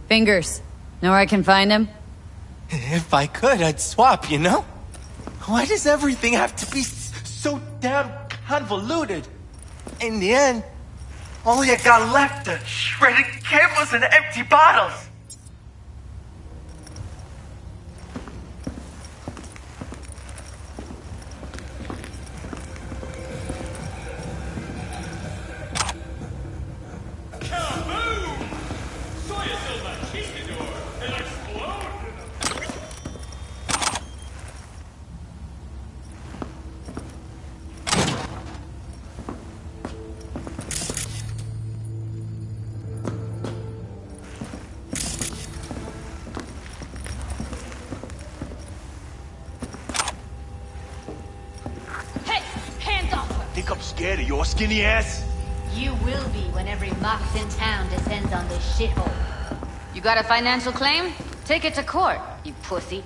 Fingers. Know where I can find him? If I could, I'd swap, you know? Why does everything have to be so damn convoluted? In the end, all you got left are shredded cables and empty bottles. Think I'm scared of your skinny ass? You will be when every mox in town descends on this shithole. You got a financial claim? Take it to court, you pussy.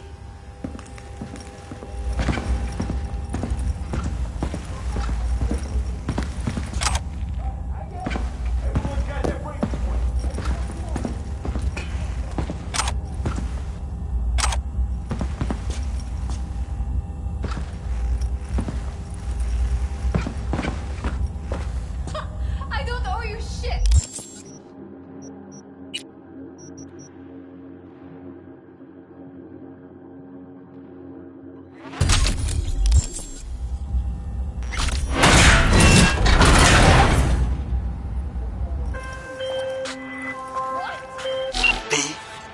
I don't owe you shit!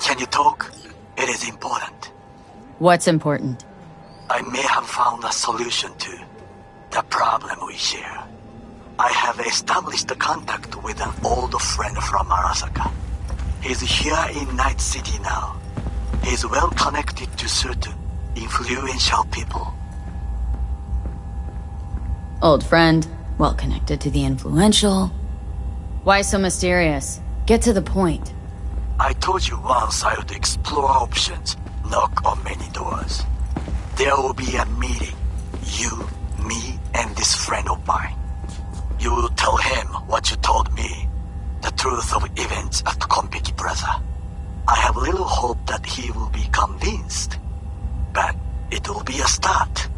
Can you talk? It is important. What's important? I may have found a solution to the problem we share. I have established a contact with an old friend from Arasaka. He's here in Night City now. He's well connected to certain influential people. Old friend, well connected to the influential. Why so mysterious? Get to the point. I told you once I would explore options, knock on many doors. There will be a meeting. You, me, and this friend of mine. You will tell him what you told me, the truth of events at Konpeki Plaza. I have little hope that he will be convinced, but it will be a start.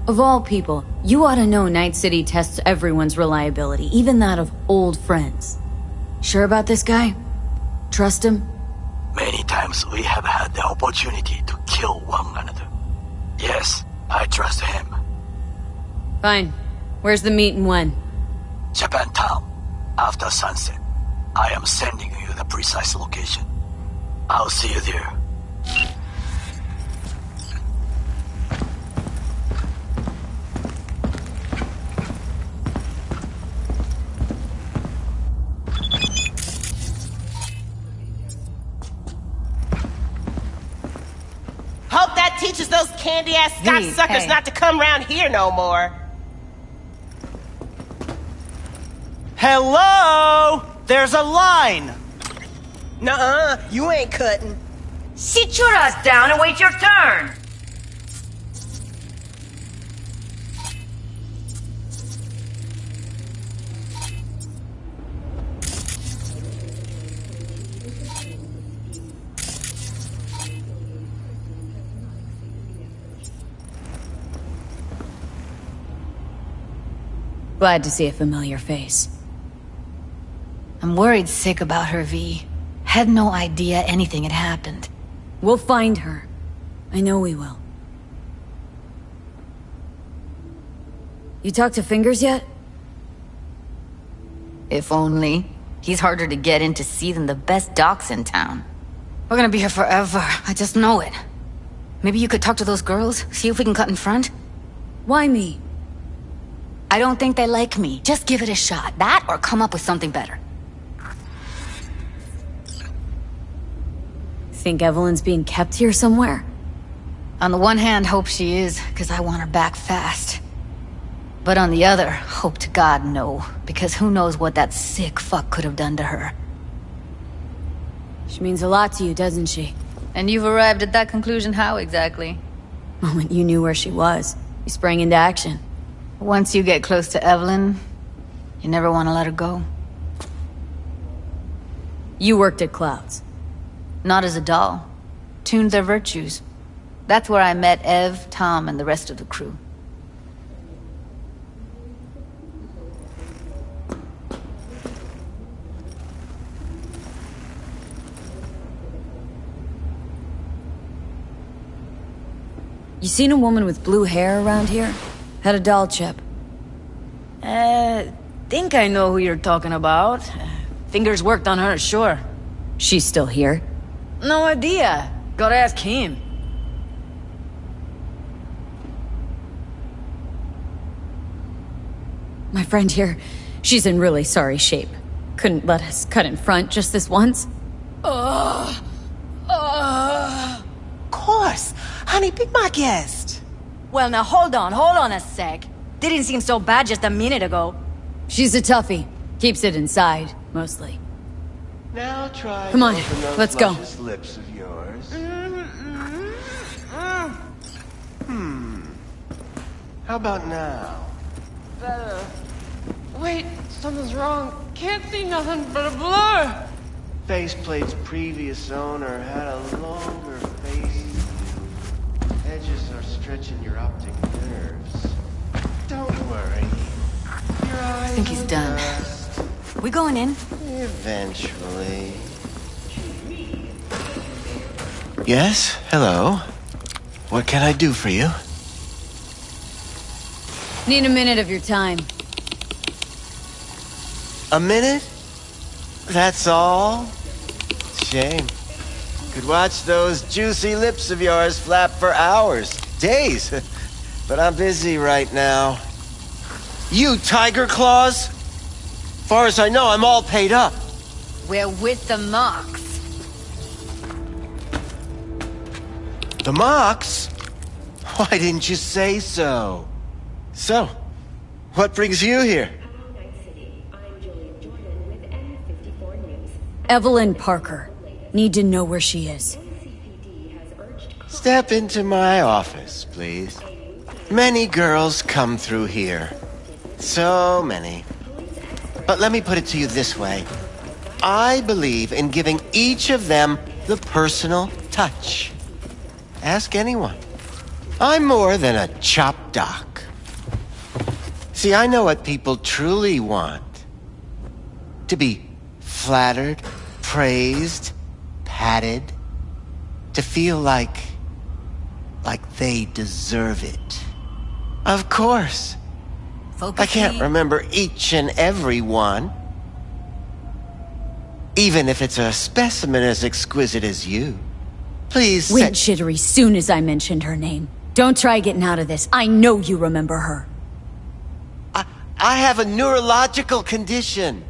Of all people, you ought to know Night City tests everyone's reliability, even that of old friends. Sure about this guy? Trust him? Many times we have had the opportunity to kill one another. Yes, I trust him. Fine. Where's the meet and when? Japantown, after sunset. I am sending you the precise location. I'll see you there. Hope that teaches those candy-ass Scotch suckers hey. not to come round here no more. Hello? There's a line! Nuh-uh, you ain't cutting. Sit your ass down and wait your turn! Glad to see a familiar face. I'm worried sick about her, V. Had no idea anything had happened. We'll find her. I know we will. You talked to Fingers yet? If only. He's harder to get in to see than the best docs in town. We're gonna be here forever. I just know it. Maybe you could talk to those girls, see if we can cut in front? Why me? I don't think they like me. Just give it a shot. That or come up with something better. Think Evelyn's being kept here somewhere? On the one hand, hope she is, because I want her back fast. But on the other, hope to God no, because who knows what that sick fuck could have done to her. She means a lot to you, doesn't she? And you've arrived at that conclusion how exactly? The moment you knew where she was, you sprang into action. Once you get close to Evelyn, you never want to let her go. You worked at Clouds. Not as a doll. Tuned their virtues. That's where I met Ev, Tom, and the rest of the crew. You seen a woman with blue hair around here? Had a doll chip. Think I know who you're talking about. Fingers worked on her, sure. She's still here? No idea. Gotta ask him. My friend here, she's in really sorry shape. Couldn't let us cut in front just this once. Of course. Honey, pick my guest. Well, now hold on a sec. Didn't seem so bad just a minute ago. She's a toughie. Keeps it inside, mostly. Now try. Come on, to open those let's go. luscious lips of yours. How about now? Better. Wait, something's wrong. Can't see nothing but a blur. Faceplate's previous owner had a longer face. Edges are stretching your optic nerves. Don't worry. Your eyes I think he's done. adjust. We going in? Eventually. Yes? Hello? What can I do for you? Need a minute of your time. A minute? That's all? Shame. Could watch those juicy lips of yours flap for hours, days. But I'm busy right now. You Tiger Claws? Far as I know, I'm all paid up. We're with the Mox. The Mox? Why didn't you say so? So, what brings you here? Evelyn Parker. Need to know where she is. Step into my office, please. Many girls come through here. So many. But let me put it to you this way. I believe in giving each of them the personal touch. Ask anyone. I'm more than a chop doc. See, I know what people truly want. To be flattered, praised, patted. To feel like they deserve it. Of course. I can't remember each and every one. Even if it's a specimen as exquisite as you. Please Went jittery soon as I mentioned her name. Don't try getting out of this. I know you remember her. I have a neurological condition.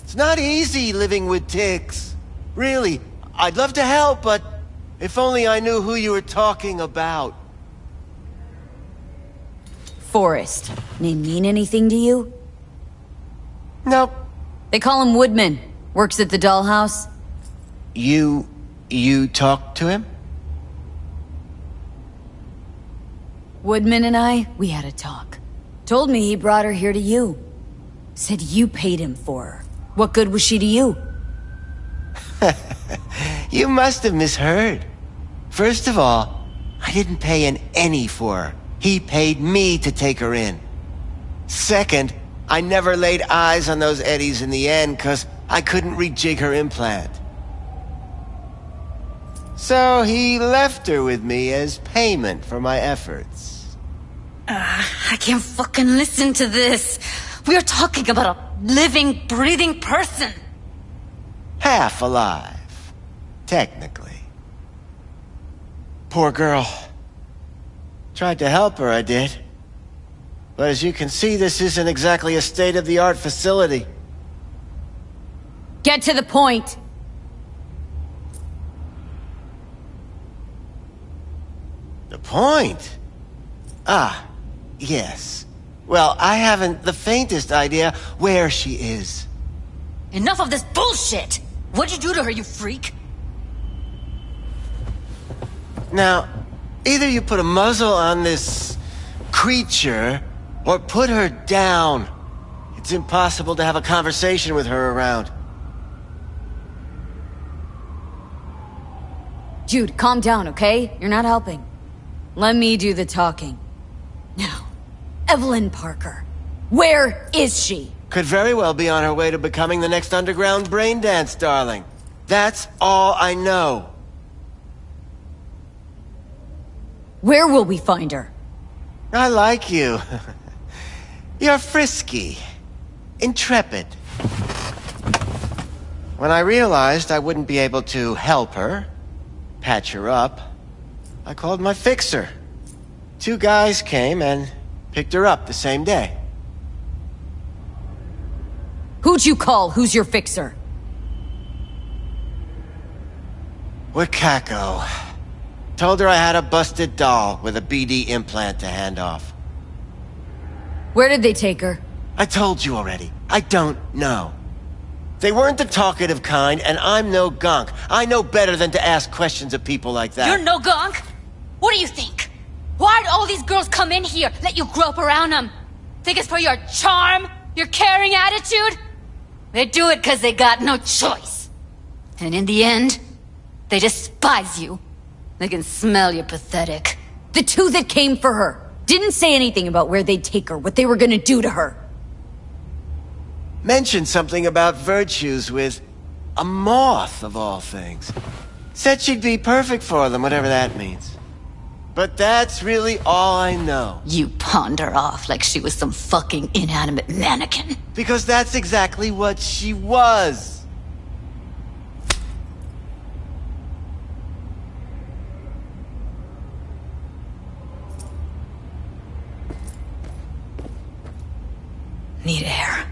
It's not easy living with tics. Really, I'd love to help, but if only I knew who you were talking about. Forrest. Name mean anything to you? Nope. They call him Woodman. Works at the dollhouse. You talked to him? Woodman and I, we had a talk. Told me he brought her here to you. Said you paid him for her. What good was she to you? You must have misheard. First of all, I didn't pay an any for her. He paid me to take her in. Second, I never laid eyes on those eddies in the end because I couldn't rejig her implant. So he left her with me as payment for my efforts. I can't fucking listen to this. We are talking about a living, breathing person. Half alive. Technically. Poor girl. Tried to help her, I did. But as you can see, this isn't exactly a state-of-the-art facility. Get to the point. The point? Ah, yes. Well, I haven't the faintest idea where she is. Enough of this bullshit! What'd you do to her, you freak? Now, either you put a muzzle on this creature, or put her down. It's impossible to have a conversation with her around. Jude, calm down, okay? You're not helping. Let me do the talking. Now, Evelyn Parker. Where is she? Could very well be on her way to becoming the next underground braindance darling. That's all I know. Where will we find her? I like you. You're frisky. Intrepid. When I realized I wouldn't be able to help her, patch her up, I called my fixer. 2 guys came and picked her up the same day. Who'd you call? Who's your fixer? Wakako. Told her I had a busted doll with a BD implant to hand off. Where did they take her? I told you already. I don't know. They weren't the talkative kind, and I'm no gunk. I know better than to ask questions of people like that. You're no gunk? What do you think? Why'd all these girls come in here, let you grope around them? Think it's for your charm? Your caring attitude? They do it because they got no choice. And in the end, they despise you. They can smell you're pathetic. The 2 that came for her didn't say anything about where they'd take her, what they were gonna do to her. Mentioned something about virtues with a moth, of all things. Said she'd be perfect for them, whatever that means. But that's really all I know. You pawned her off like she was some fucking inanimate mannequin. Because that's exactly what she was. Need air.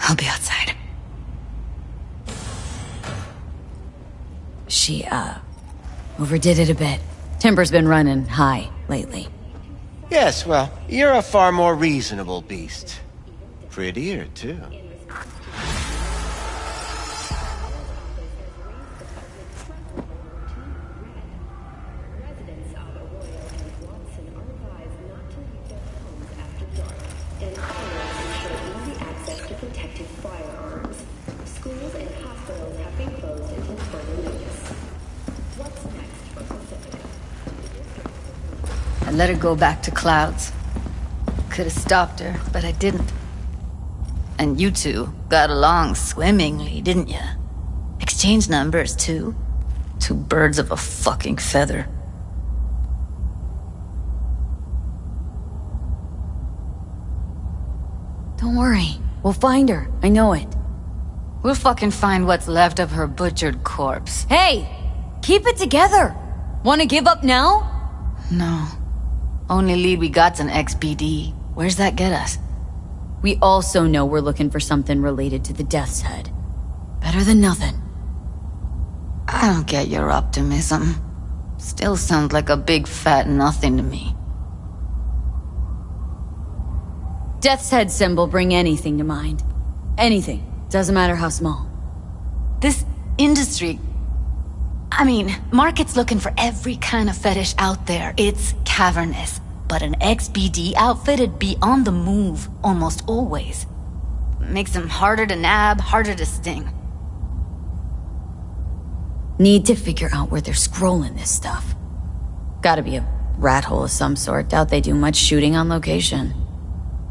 I'll be outside. She, overdid it a bit. Temper's been running high lately. Yes, well, you're a far more reasonable beast. Prettier, too. I let her go back to Clouds. Could have stopped her, but I didn't. And you 2 got along swimmingly, didn't ya? Exchanged numbers, too. 2 birds of a fucking feather. Don't worry. We'll find her. I know it. We'll fucking find what's left of her butchered corpse. Hey! Keep it together! Wanna give up now? No. Only lead we got's an XBD. Where's that get us? We also know we're looking for something related to the Death's Head. Better than nothing. I don't get your optimism. Still sounds like a big fat nothing to me. Death's Head symbol bring anything to mind. Anything. Doesn't matter how small. This industry... I mean, market's looking for every kind of fetish out there. It's cavernous. But an ex-BD outfit'd be on the move, almost always. Makes them harder to nab, harder to sting. Need to figure out where they're scrolling this stuff. Gotta be a rat hole of some sort. Doubt they do much shooting on location.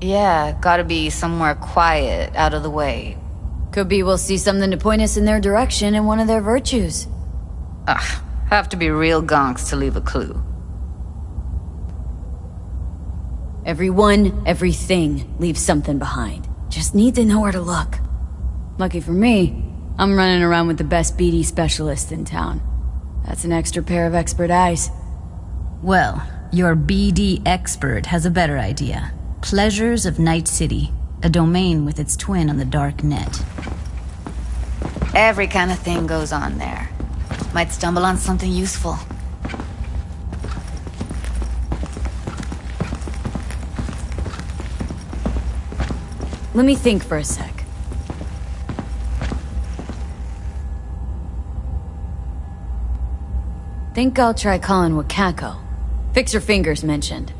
Yeah, gotta be somewhere quiet, out of the way. Could be we'll see something to point us in their direction in one of their virtues. Ugh, have to be real gonks to leave a clue. Everyone, everything leaves something behind. Just need to know where to look. Lucky for me, I'm running around with the best BD specialist in town. That's an extra pair of expert eyes. Well, your BD expert has a better idea. Pleasures of Night City, a domain with its twin on the dark net. Every kind of thing goes on there. Might stumble on something useful. Let me think for a sec. Think I'll try calling Wakako. Fix her fingers mentioned.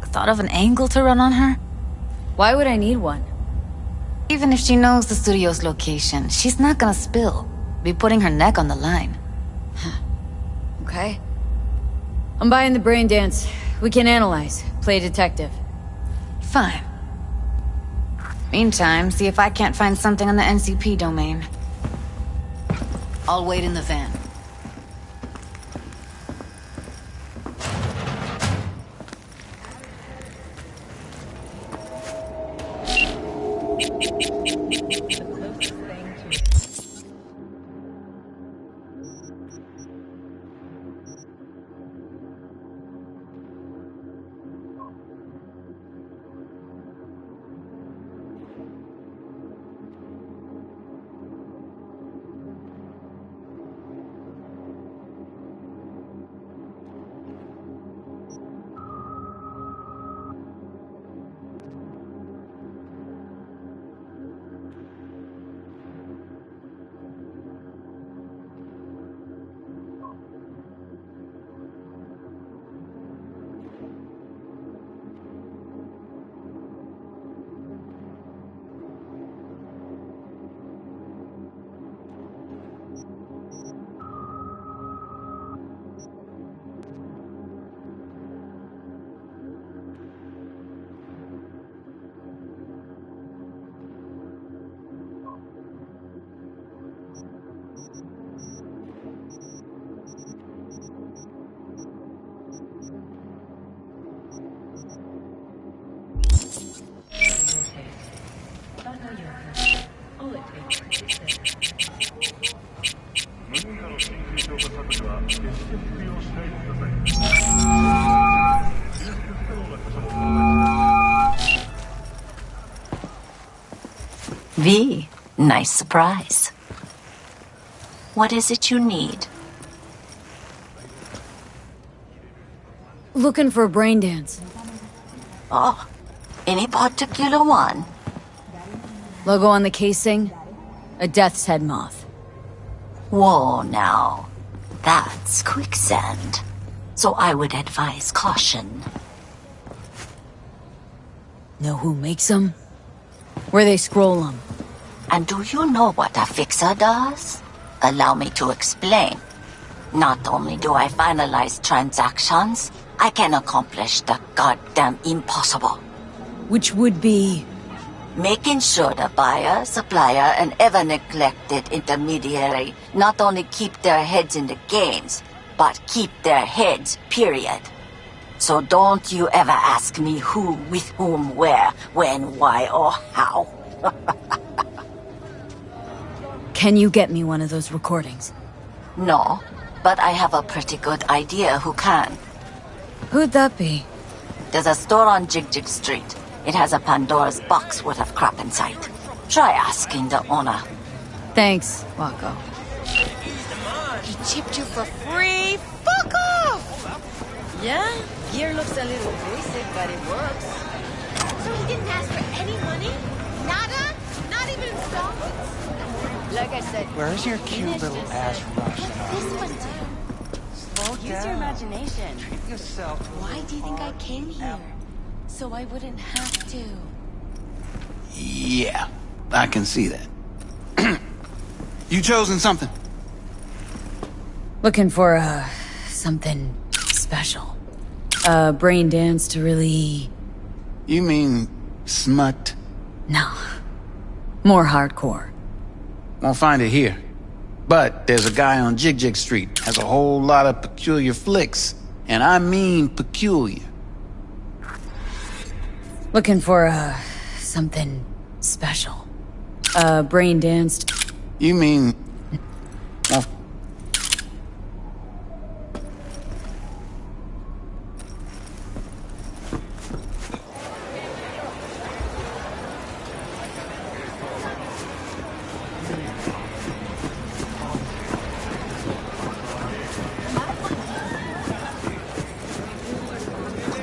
Thought of an angle to run on her? Why would I need one? Even if she knows the studio's location, she's not gonna spill. Be putting her neck on the line. Okay. I'm buying the brain dance. We can analyze. Play detective. Fine. Meantime, see if I can't find something on the NCP domain. I'll wait in the van. V, nice surprise. What is it you need? Looking for a brain dance. Oh, any particular one? Logo on the casing? A death's head moth. Whoa, now. That's quicksand. So I would advise caution. Know who makes them? Where they scroll them? And do you know what a fixer does? Allow me to explain. Not only do I finalize transactions, I can accomplish the goddamn impossible. Which would be? Making sure the buyer, supplier, and ever-neglected intermediary not only keep their heads in the games, but keep their heads, period. So don't you ever ask me who, with whom, where, when, why, or how. Can you get me one of those recordings? No, but I have a pretty good idea who can. Who'd that be? There's a store on Jig Street. It has a Pandora's box worth of crap inside. Try asking the owner. Thanks, Wako. He chipped you for free? Fuck off! Yeah, gear looks a little basic, but it works. So he didn't ask for any money? Nada? Not even Like I said, Where's your cute little ass Russian? this one too. Slow Use down. your imagination. Treat yourself. Why do you think I came here? So I wouldn't have to. Yeah, I can see that. You chosen something? Looking for, something special. A brain dance to really... You mean smut? No. More hardcore. Won't find it here. But there's a guy on Jig Street, has a whole lot of peculiar flicks. And I mean peculiar. Looking for, something special. A brain dance... You mean... Well,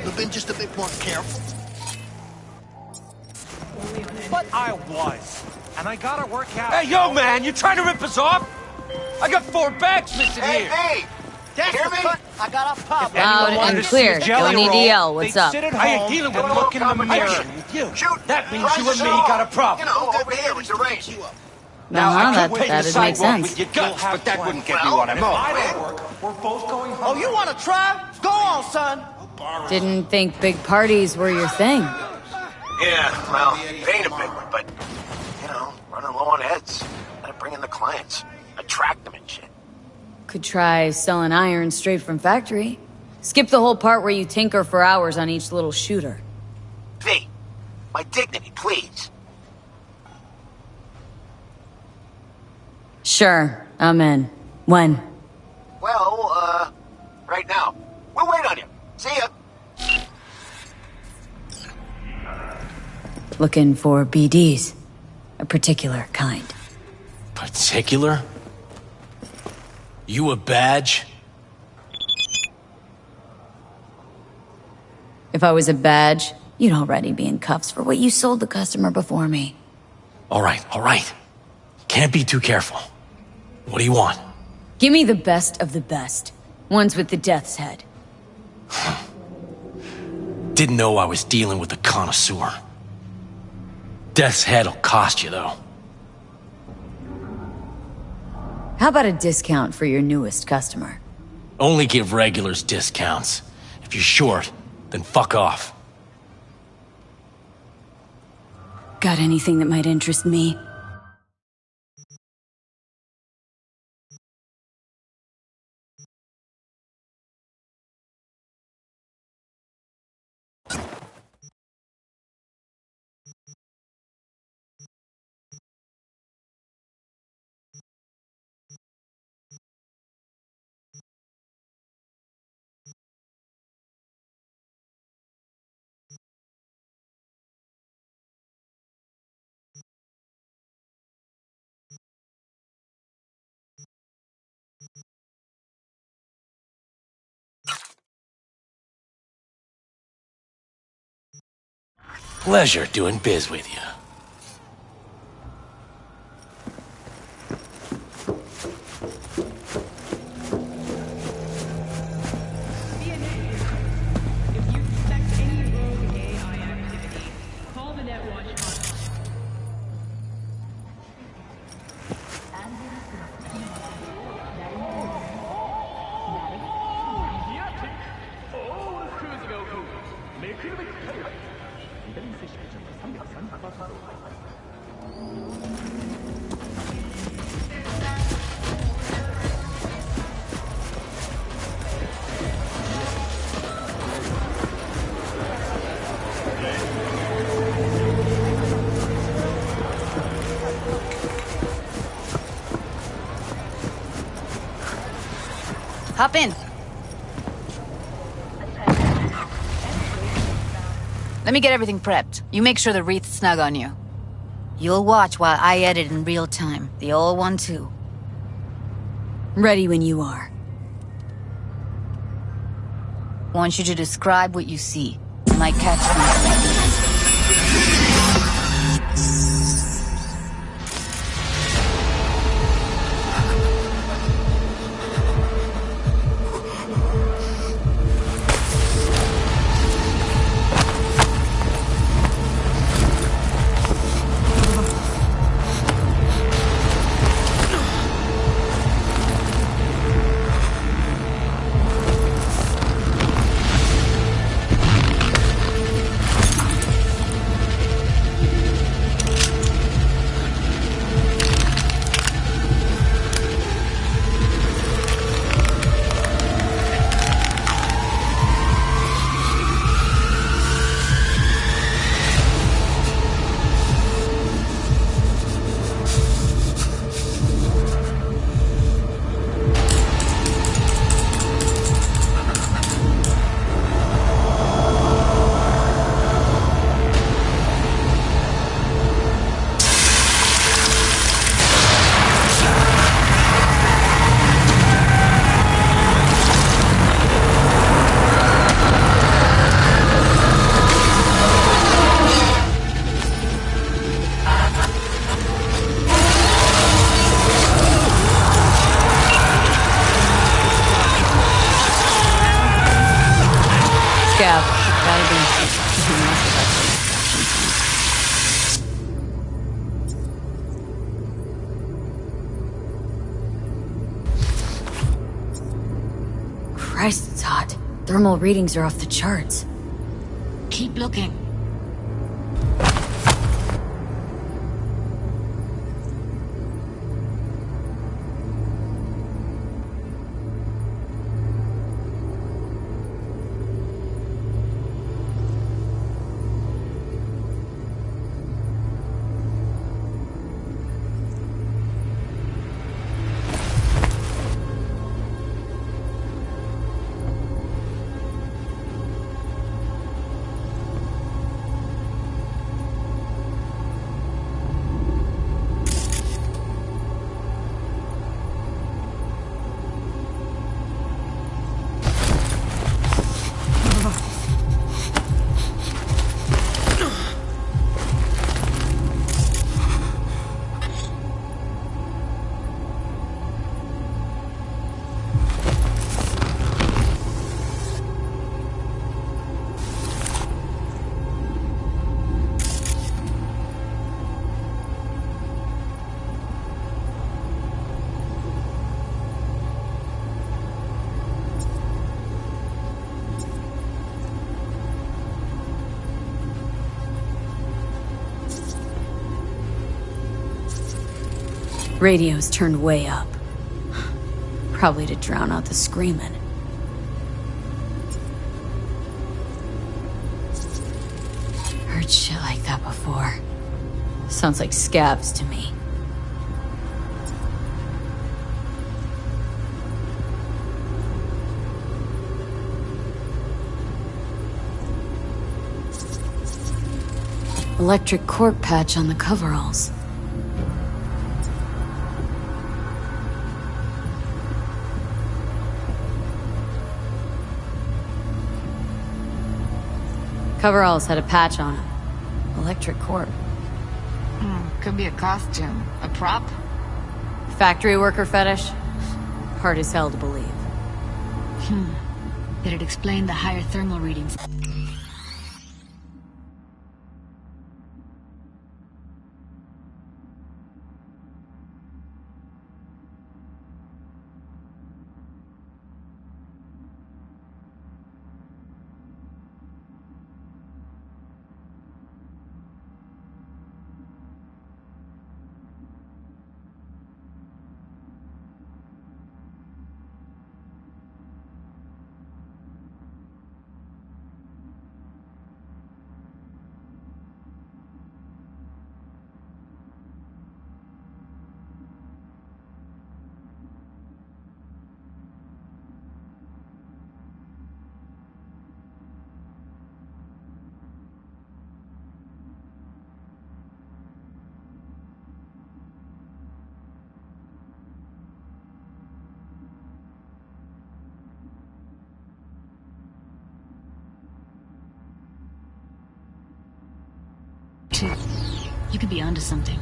Have been just a bit more careful. But I was. And I gotta work out. Hey, yo, man, you trying to rip us off? I got 4 bags missing here. Hey! Hear me? I got a pop. Loud and clear. Don't need to yell. What's up? I ain't dealing with looking in the mirror. Shoot! That means you and me got a problem. You know, over here, it's arranged. Now, I could wait that'd the make sidewalk sense. with your guts, but that wouldn't get me Well, what I if want. I don't work, we're both going home. Oh, you want to try? Go on, son. Didn't think big parties were your thing. Yeah, well, it ain't a big one, but, you know, running low on heads. Gotta bring in the clients. Attract them and shit. Could try selling iron straight from factory. Skip the whole part where you tinker for hours on each little shooter. V, my dignity, please. Sure, I'm in. When? Well, right now. We'll wait on you. See ya. Looking for BDs. A particular kind. Particular? You a badge? If I was a badge, you'd already be in cuffs for what you sold the customer before me. All right. Can't be too careful. What do you want? Give me the best of the best. Ones with the death's head. Didn't know I was dealing with a connoisseur. Death's head'll cost you, though. How about a discount for your newest customer? Only give regulars discounts. If you're short, then fuck off. Got anything that might interest me? Pleasure doing biz with you. Hop in. Let me get everything prepped. You make sure the wreath's snug on you. You'll watch while I edit in real time. The old one, too. Ready when you are. Want you to describe what you see. You might catch something. Scav. Gotta be. He must have had some. Christ, it's hot. Thermal readings are off the charts. Keep looking. Radio's turned way up. Probably to drown out the screaming. Heard shit like that before. Sounds like scavs to me. Electric cork patch on the coveralls. Coveralls had a patch on them. Electric cork. Could be a costume. A prop? Factory worker fetish? Hard as hell to believe. Did it explain the higher thermal readings? You could be onto something.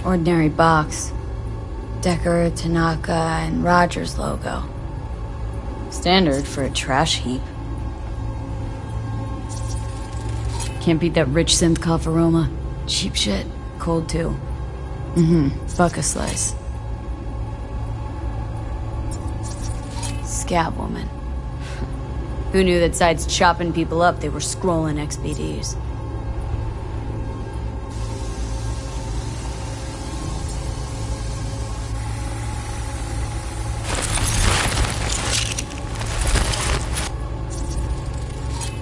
Ordinary box. Decker, Tanaka, and Rogers logo. Standard for a trash heap. Can't beat that rich synth cough aroma. Cheap shit. Cold too. Buck a slice. Scab woman. Who knew that besides chopping people up, they were scrolling XBDs?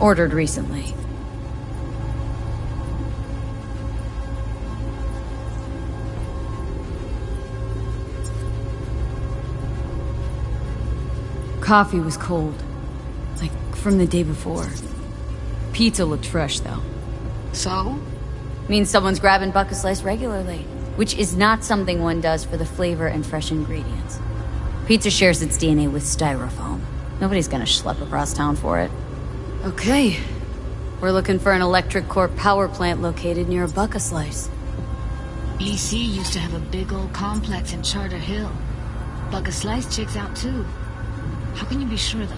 Ordered recently. Coffee was cold. Like, from the day before. Pizza looked fresh, though. So? Means someone's grabbing buck a slice regularly. Which is not something one does for the flavor and fresh ingredients. Pizza shares its DNA with styrofoam. Nobody's gonna schlep across town for it. Okay. We're looking for an electric core power plant located near a bucka slice. EC used to have a big old complex in Charter Hill. Bucka Slice checks out too. How can you be sure though?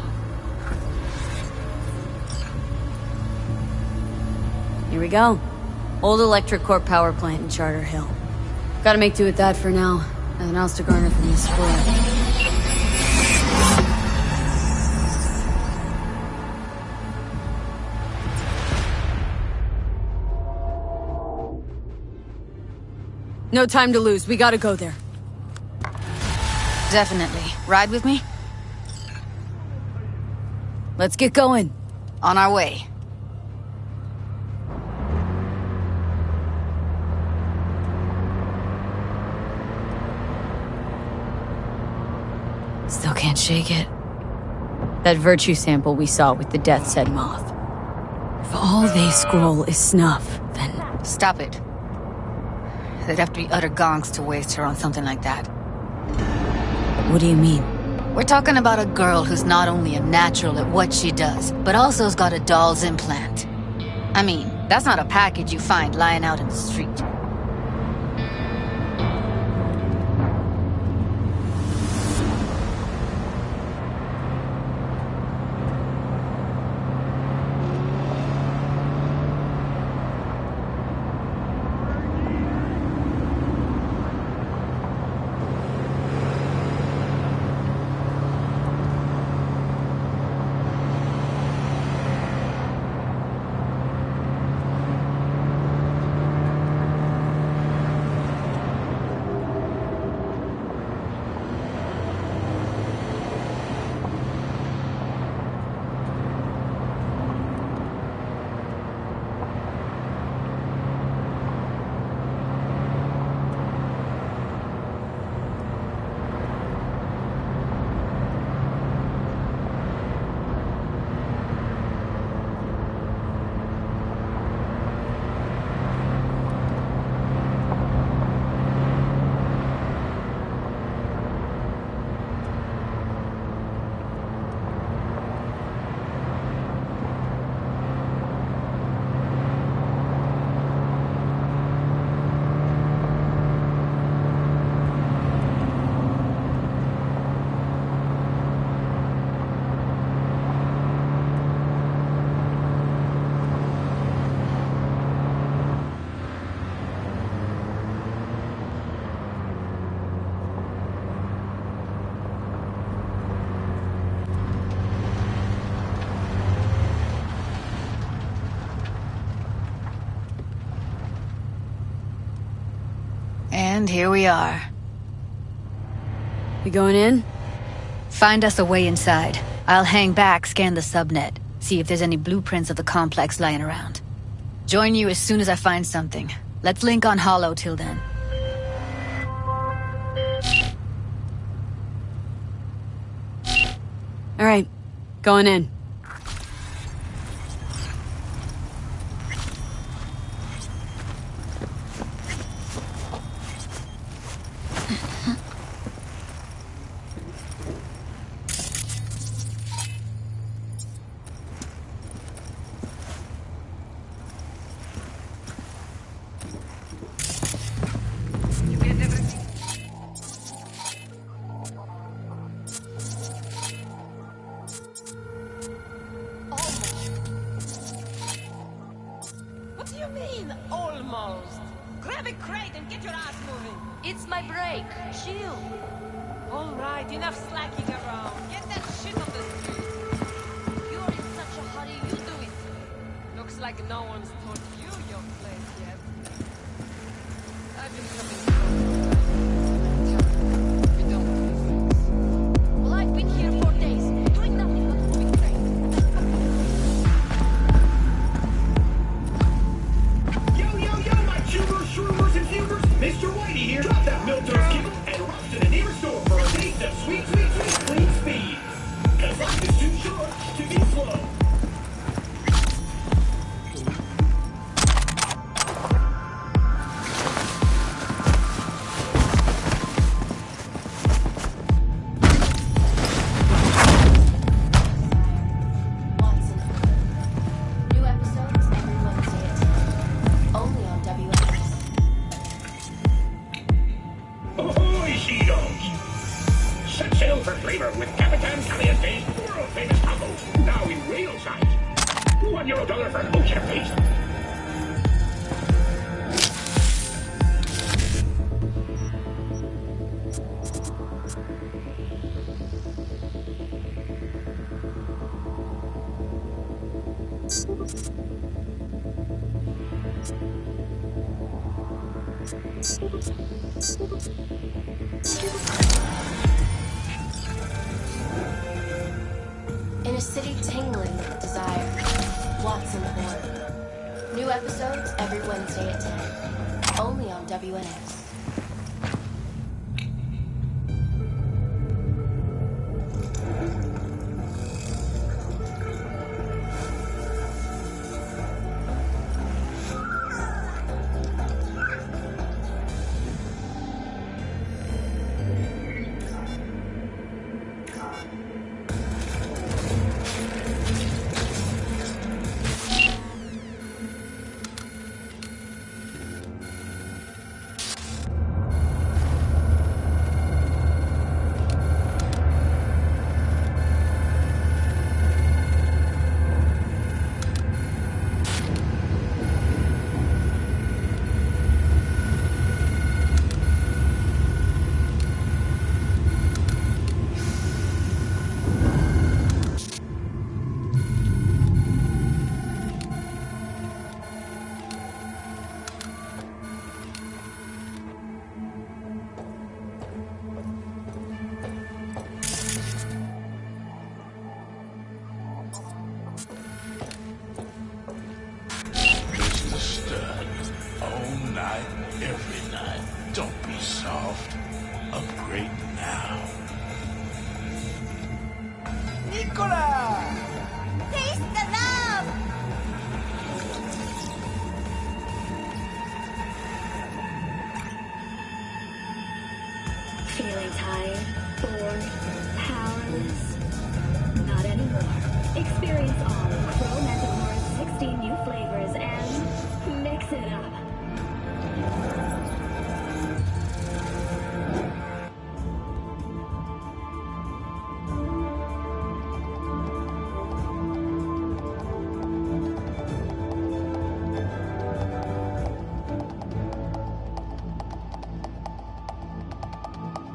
Here we go. Old electric core power plant in Charter Hill. Gotta make do with that for now. Nothing else to garner from this sport. No time to lose. We gotta go there. Definitely. Ride with me? Let's get going. On our way. Still can't shake it. That virtue sample we saw with the Death's Head moth. If all they scroll is snuff, then... Stop it. They'd have to be utter gonks to waste her on something like that. What do you mean? We're talking about a girl who's not only a natural at what she does, but also has got a doll's implant. I mean, that's not a package you find lying out in the street. And here we are. We going in? Find us a way inside. I'll hang back, scan the subnet, see if there's any blueprints of the complex lying around. Join you as soon as I find something. Let's link on Hollow till then. All right, going in. What do you mean, almost? Grab a crate and get your ass moving. It's my break. Chill. All right, enough slacking around. Get that shit on the street. You're in such a hurry, you do it. Looks like no one's told you your place yet. I've been coming. We don't want Well, I've been here for days, doing nothing but moving trains. Yo, my tubers, shroomers, and fugers. Mr. Whitey here. Drop that milk toast kibble and rush to the nearest store for a taste of sweet, sweet, sweet, clean In a city tingling with desire, Watson Horn. New episodes every Wednesday at 10. Only on WNS. Every night. Don't be soft. Upgrade now. Nicola! Taste the love! Feeling tired, bored, powerless? Not anymore. Experience all of Crow Mentalmore's 16 new flavors and mix it up.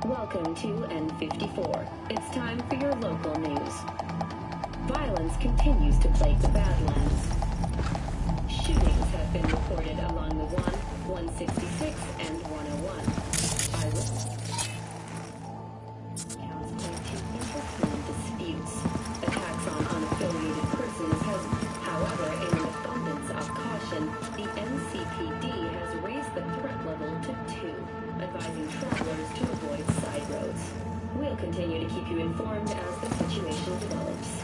Welcome to N54. It's time for your local news. Violence continues to plague the Badlands. Shootings have been reported along the 166, and 101. Counts point to interclan disputes. Attacks on unaffiliated persons has, however, in an abundance of caution, the NCPD has raised the threat level to 2, advising travelers to avoid side roads. We'll continue to keep you informed as the situation develops.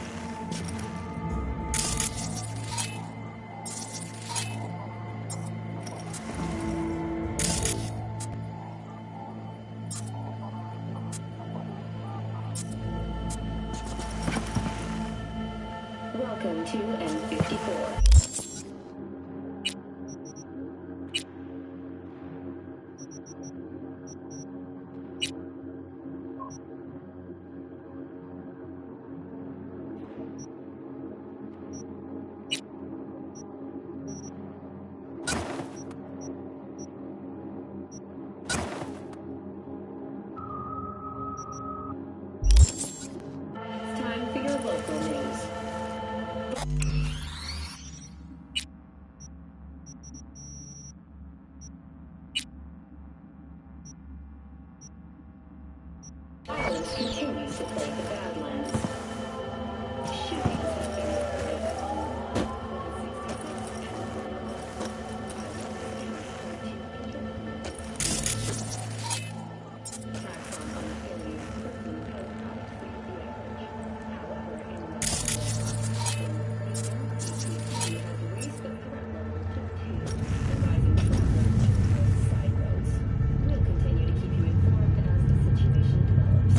Welcome to N54. It's time for your local news. Violence continues to plague the Badlands. Shootings have been reported on 166. Attacks on unaffiliated persons has outpaced the average. However, in the NCPD has raised the threat level to 2, advising travelers to avoid side roads. We'll continue to keep you informed as the situation develops.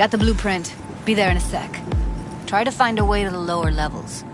Got the blueprint. Be there in a sec. Try to find a way to the lower levels.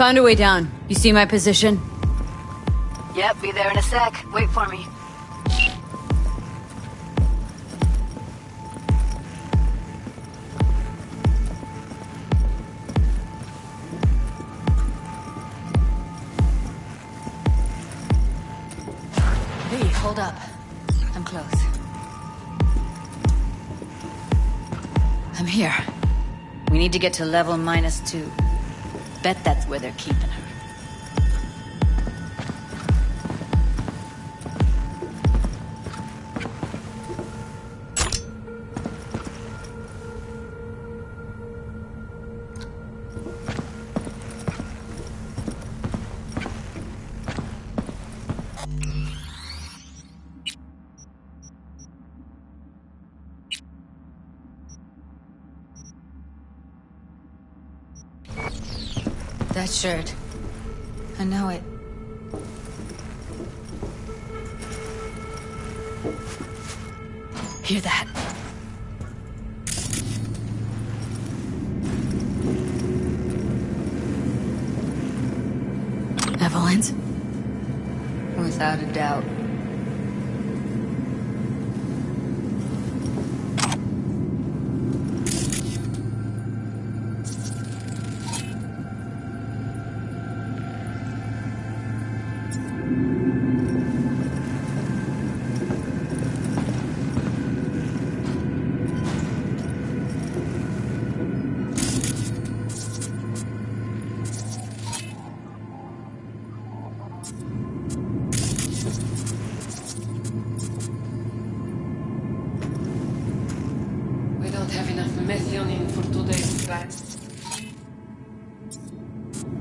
Found a way down. You see my position? Yep, be there in a sec. Wait for me. Hey, hold up. I'm close. I'm here. We need to get to level -2. Bet that's where they're keeping her. That shirt. I know it. Hear that? Evelyn's? Without a doubt.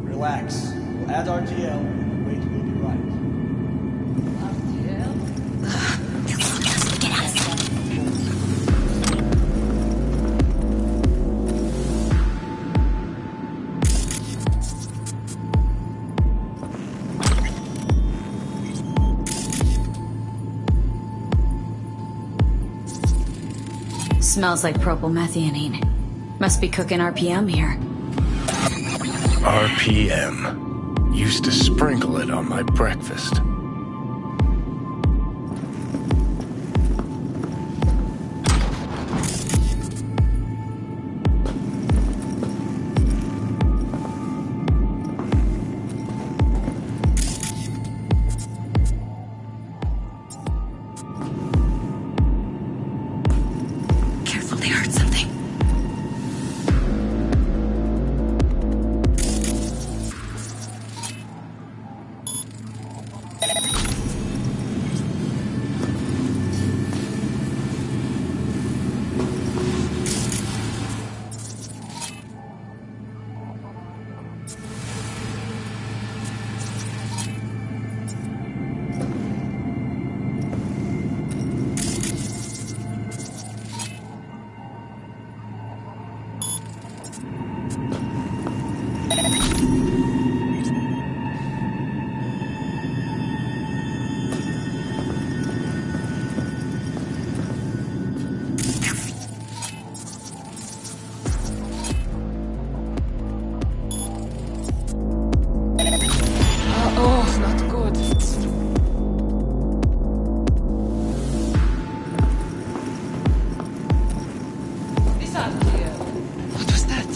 Relax. We'll add RTL and the weight will be right. Smells like propylmethionine. Must be cooking RPM here. RPM. Used to sprinkle it on my breakfast. Careful, they heard something. Oh, not good. These are clear. What was that?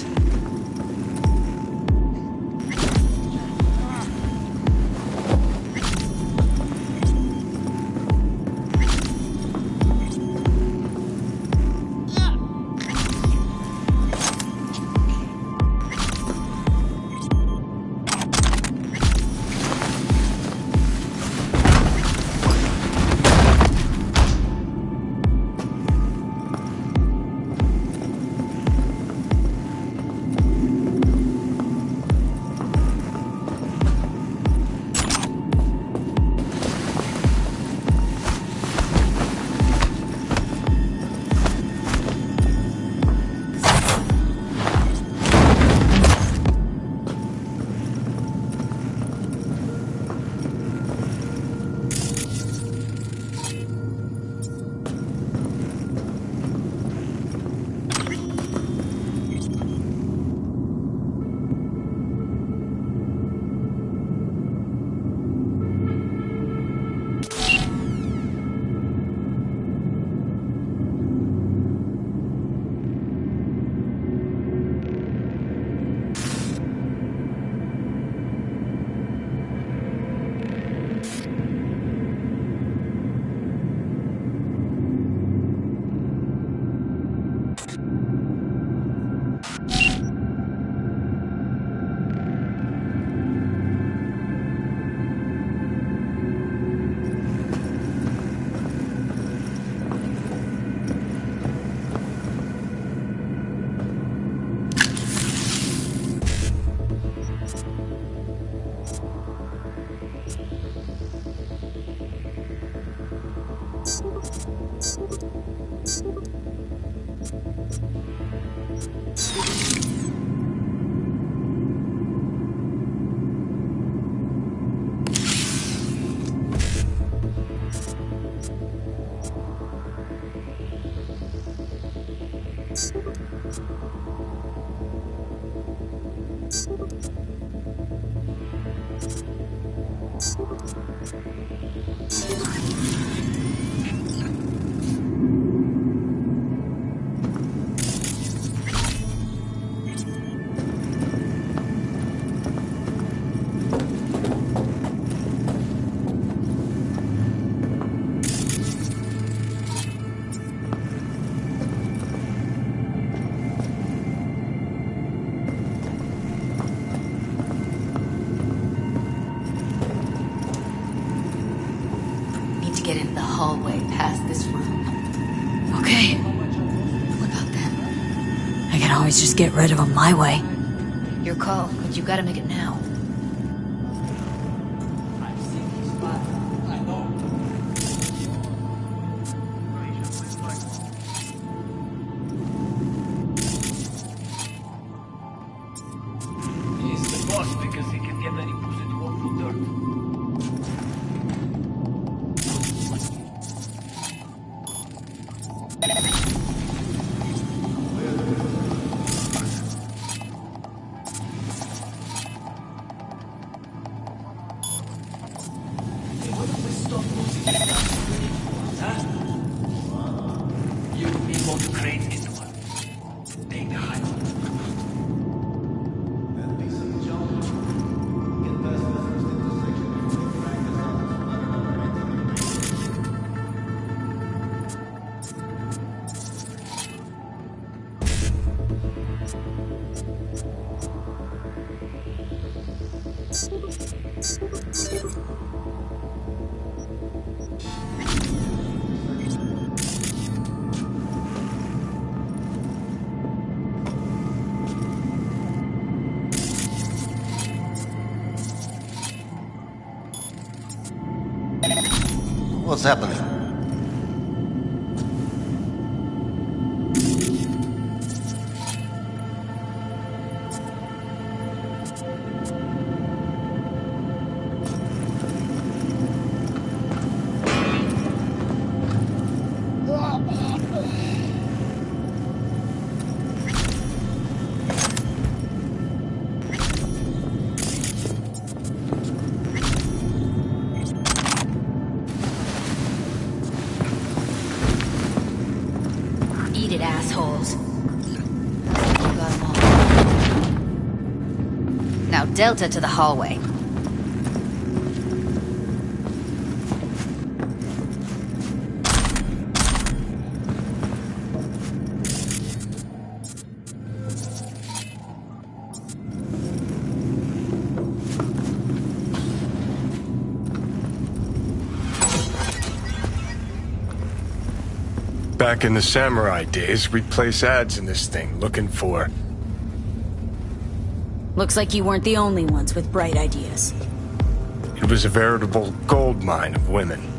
Get into the hallway past this room. Okay. What about them? I can always just get rid of them my way. Your call, but you gotta make it now. He's the boss because he can get any pussy to walk through dirt. What's happening? Eat it, assholes. Got 'em all. Now Delta to the hallway. Back in the samurai days, we'd place ads in this thing, looking for... Looks like you weren't the only ones with bright ideas. It was a veritable gold mine of women.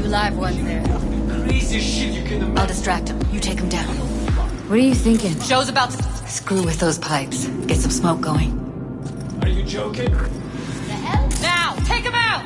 live ones there. Crazy shit you can I'll distract him. You take him down. What are you thinking? Show's about to... Screw with those pipes. Get some smoke going. Are you joking? The hell? Now! Take him out!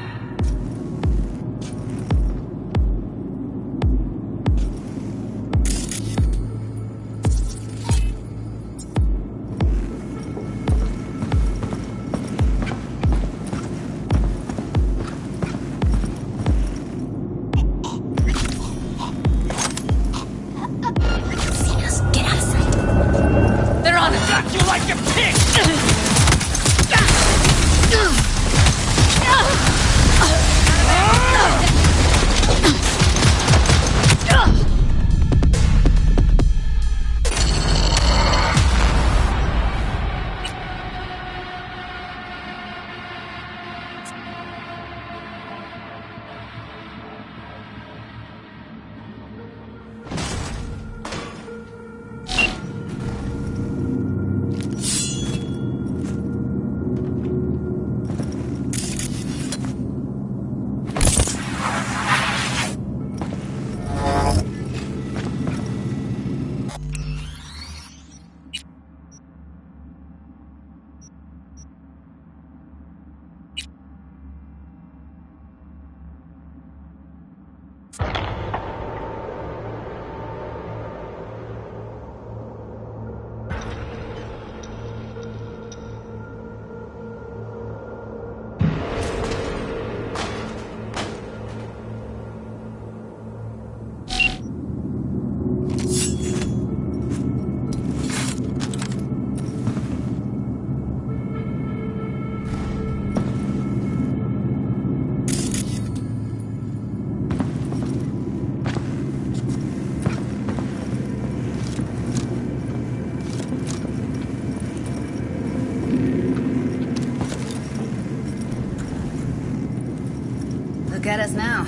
Look at us now.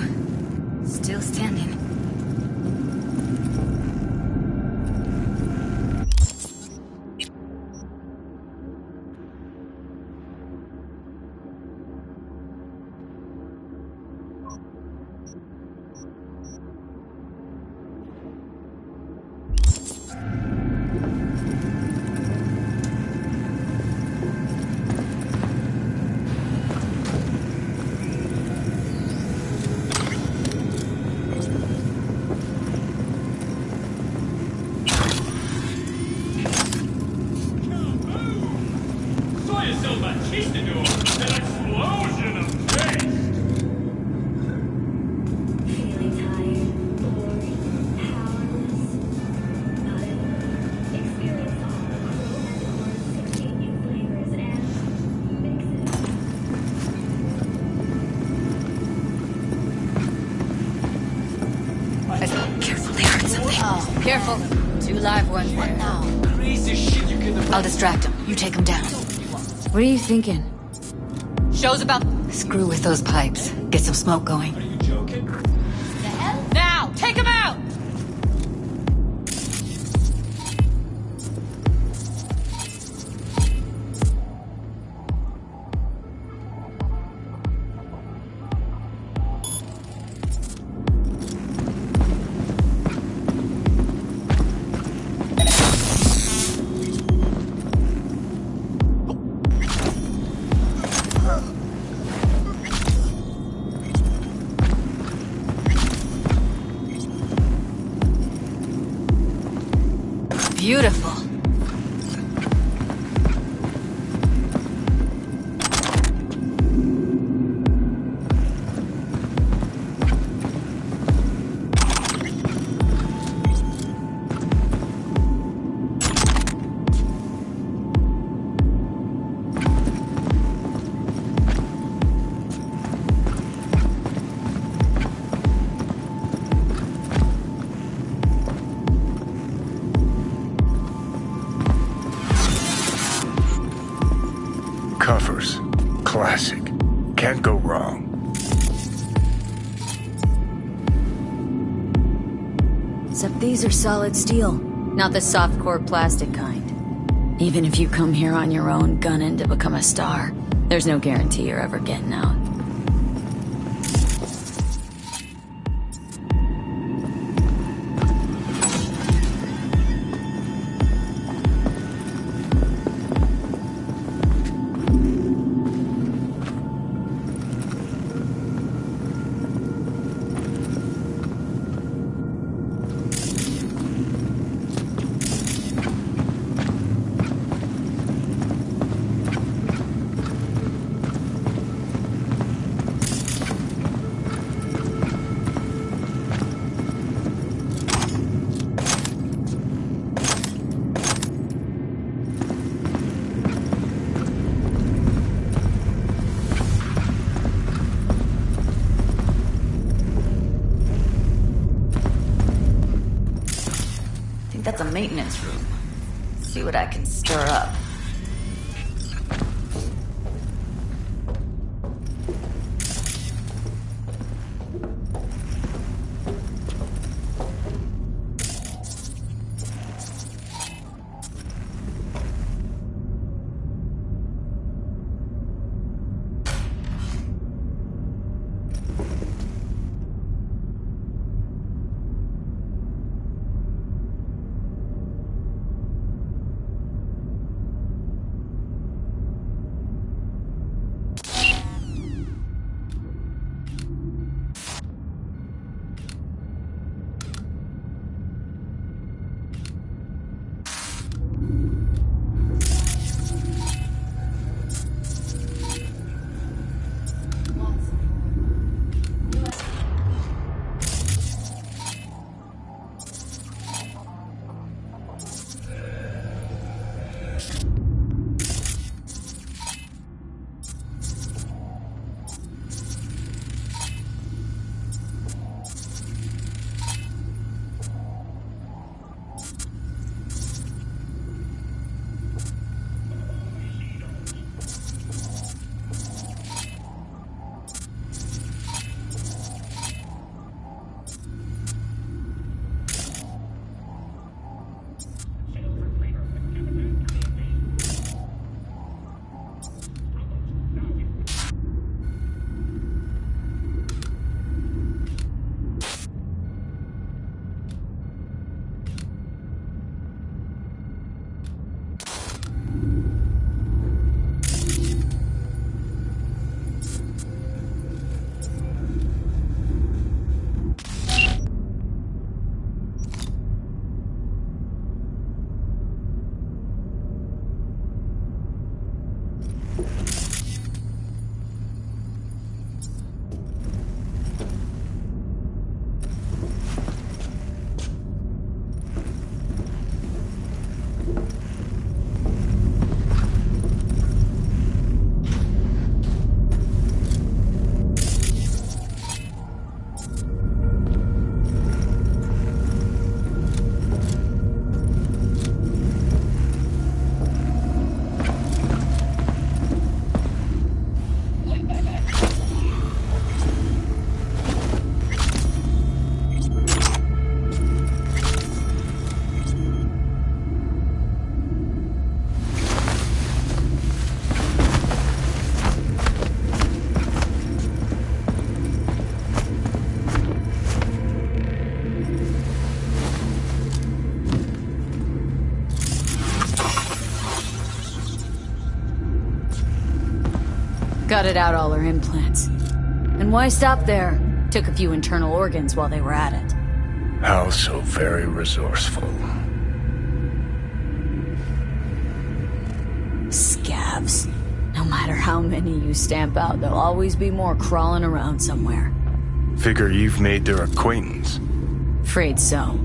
Still standing. Careful. 2 live ones there. Crazy shit you can I'll distract him. You take him down. What are you thinking? Show's about... Screw with those pipes. Get some smoke going. Are you joking? The hell? Now! Take him out! Beautiful. Covers. Classic. Can't go wrong. Except these are solid steel, not the soft core plastic kind. Even if you come here on your own, gunning to become a star, there's no guarantee you're ever getting out. think that's a maintenance room. See what I can stir up. Gutted out all her implants. And why stop there? Took a few internal organs while they were at it. How so very resourceful. Scabs. No matter how many you stamp out, there'll always be more crawling around somewhere. Figure you've made their acquaintance. Afraid so.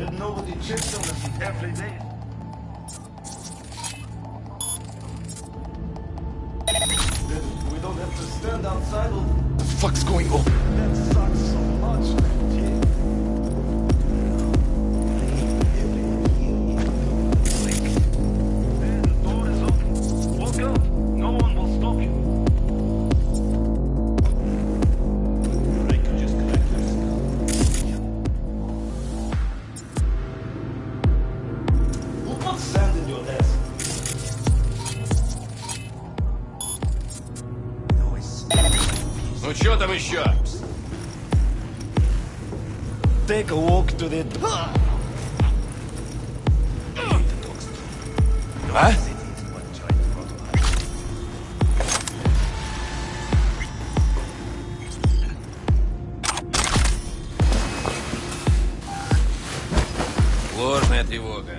Didn't nobody checks on us every day. Then we don't have to stand outside all The fuck's going on? that sucks so much, man. Hey, the door is open. Walk out. No one will stop you. They could just collect your stuff. Who put sand in your desk? Ну что там еще? Take a walk to the... А? Ложная тревога.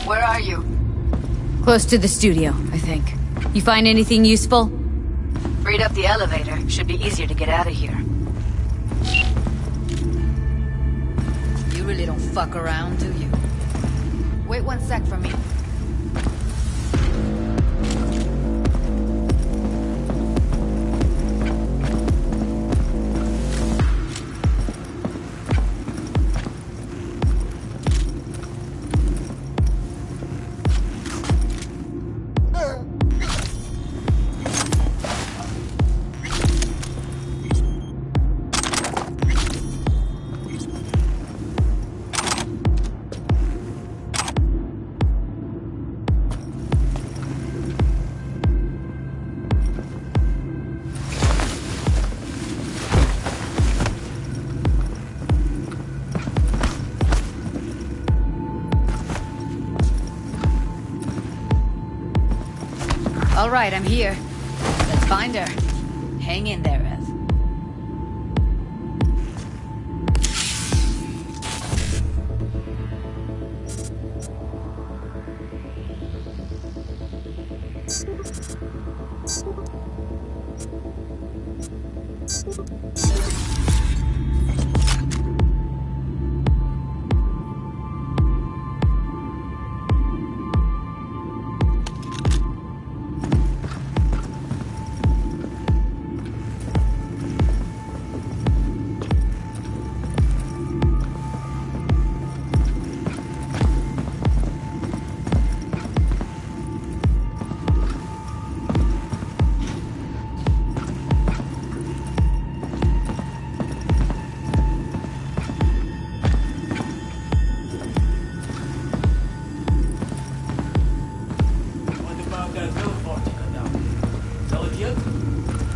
Where are you? Close to the studio, I think. You find anything useful? Freed up the elevator. Should be easier to get out of here. You really don't fuck around, do you? Wait 1 sec for me. All right, I'm here. Let's find her. Hang in there, Ev.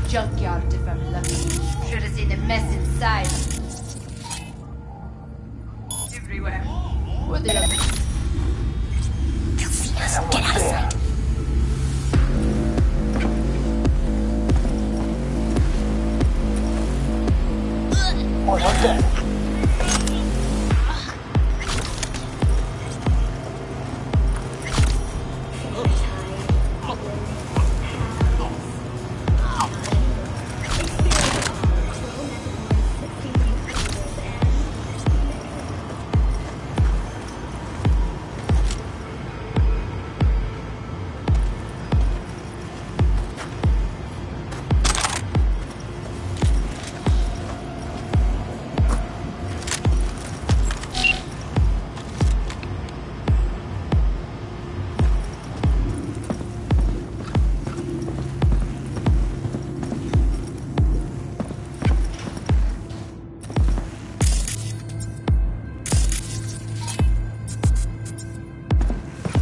Junkyard if I'm lucky. Should have seen the mess inside. Everywhere. Where the other? They'll see us. Get out of sight.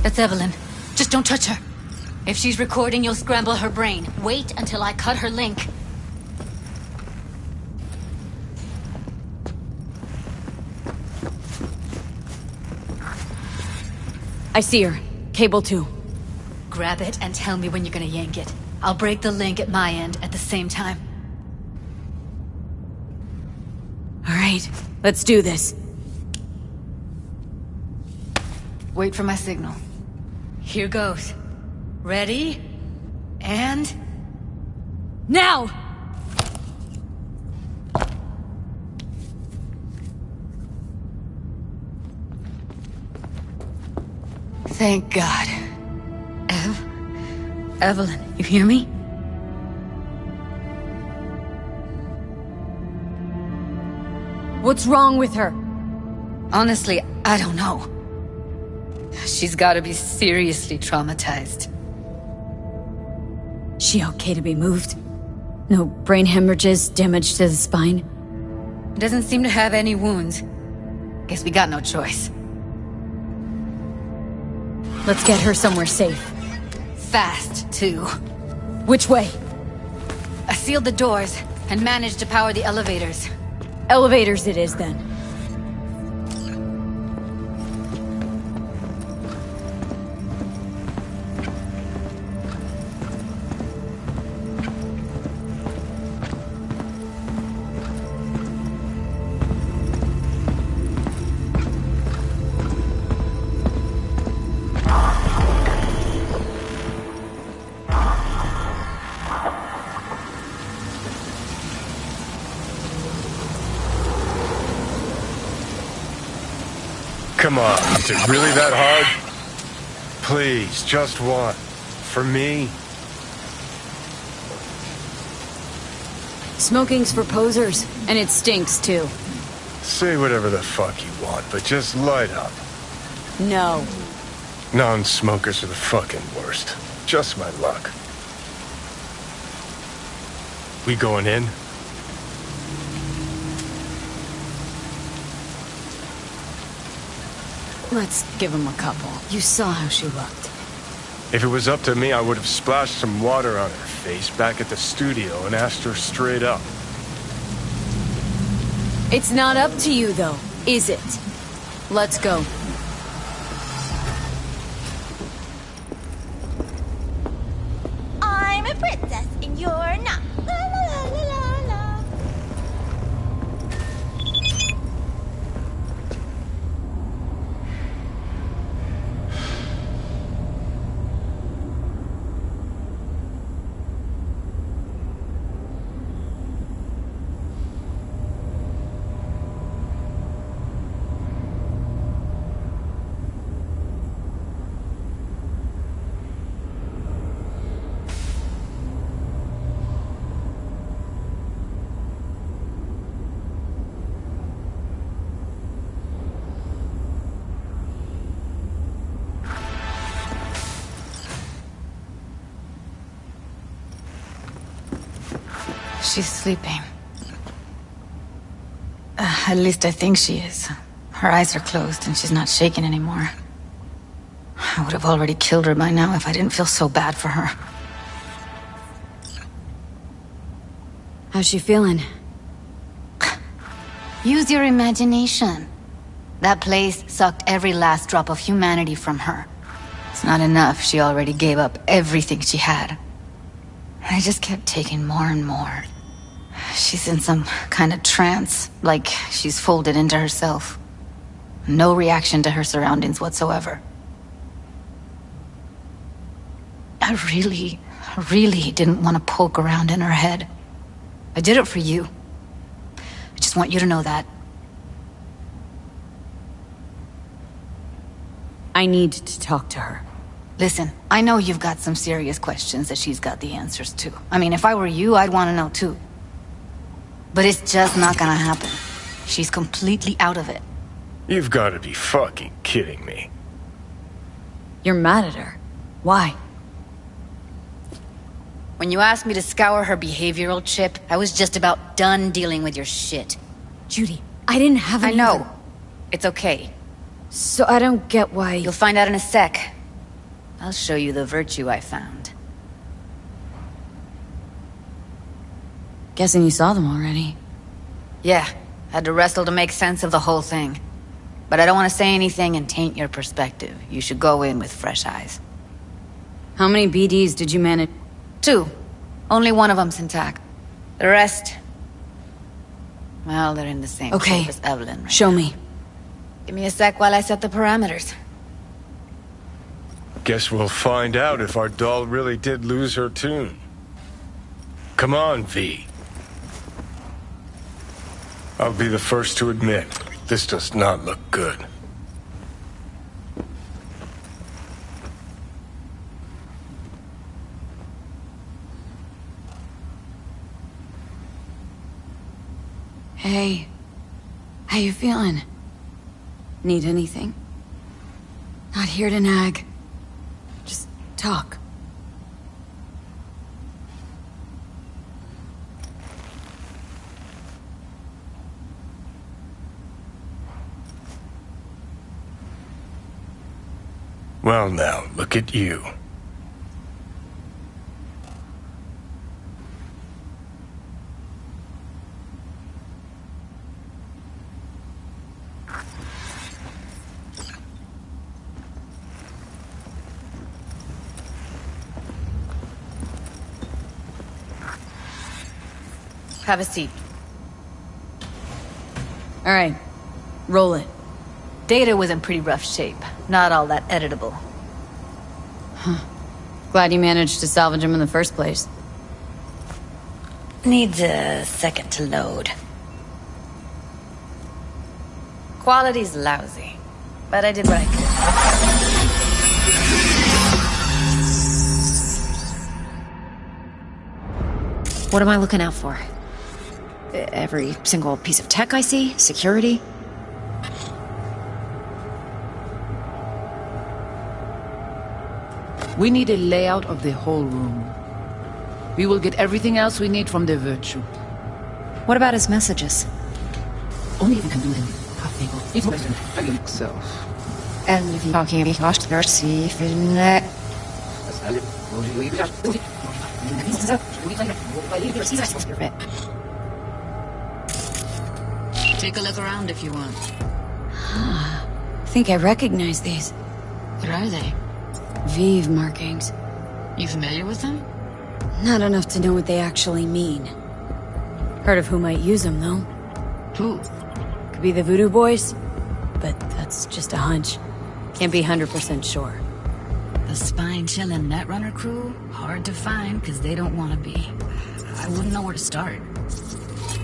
That's Evelyn. Just don't touch her. If she's recording, you'll scramble her brain. Wait until I cut her link. I see her. Cable 2. Grab it and tell me when you're gonna yank it. I'll break the link at my end at the same time. All right, let's do this. Wait for my signal. Here goes. Ready? And... now! Thank God. Evelyn, you hear me? What's wrong with her? Honestly, I don't know. She's gotta be seriously traumatized. She okay to be moved? No brain hemorrhages, damage to the spine? Doesn't seem to have any wounds. Guess we got no choice. Let's get her somewhere safe. Fast, too. Which way? I sealed the doors and managed to power the elevators. Elevators it is, then. Come on, is it really that hard? Please, just one. For me? Smoking's for posers, and it stinks, too. Say whatever the fuck you want, but just light up. No. Non-smokers are the fucking worst. Just my luck. We going in? Let's give him a couple. You saw how she looked. If it was up to me, I would have splashed some water on her face back at the studio and asked her straight up. It's not up to you, though, is it? Let's go. She's sleeping. At least I think she is. Her eyes are closed and she's not shaking anymore. I would have already killed her by now if I didn't feel so bad for her. How's she feeling? Use your imagination. That place sucked every last drop of humanity from her. It's not enough, she already gave up everything she had. I just kept taking more and more. She's in some kind of trance, like she's folded into herself. No reaction to her surroundings whatsoever. I really didn't want to poke around in her head. I did it for you. I just want you to know that. I need to talk to her. Listen, I know you've got some serious questions that she's got the answers to. I mean, if I were you, I'd want to know too. But it's just not gonna happen. She's completely out of it. You've got to be fucking kidding me. You're mad at her. Why? When you asked me to scour her behavioral chip, I was just about done dealing with your shit. Judy, I didn't have any... I know. It's okay. So I don't get why... You'll find out in a sec. I'll show you the virtue I found. Guessing you saw them already. Yeah, had to wrestle to make sense of the whole thing. But I don't want to say anything and taint your perspective. You should go in with fresh eyes. How many BDs did you manage? 2. Only one of them's intact. The rest... well, they're in the same shape as Evelyn right show now. me. Give me a sec while I set the parameters. Guess we'll find out if our doll really did lose her tune. Come on, V. I'll be the first to admit, this does not look good. Hey, how you feeling? Need anything? Not here to nag. Just talk. Well now, look at you. Have a seat. All right, roll it. Data was in pretty rough shape. Not all that editable. Huh. Glad you managed to salvage him in the first place. Needs a second to load. Quality's lousy, but I did what I could. What am I looking out for? Every single piece of tech I see? Security? We need a layout of the whole room. We will get everything else we need from the virtue. What about his messages? Only if you can do them half-able. It's better than yourself. And if you're talking about mercy, finne. Take a look around if you want. I think I recognize these. What are they? Vive markings. You familiar with them? Not enough to know what they actually mean. Heard of who might use them, though. Who? Could be the Voodoo Boys, but that's just a hunch. Can't be 100% sure. The spine-chilling Netrunner crew? Hard to find, because they don't want to be. I wouldn't know where to start.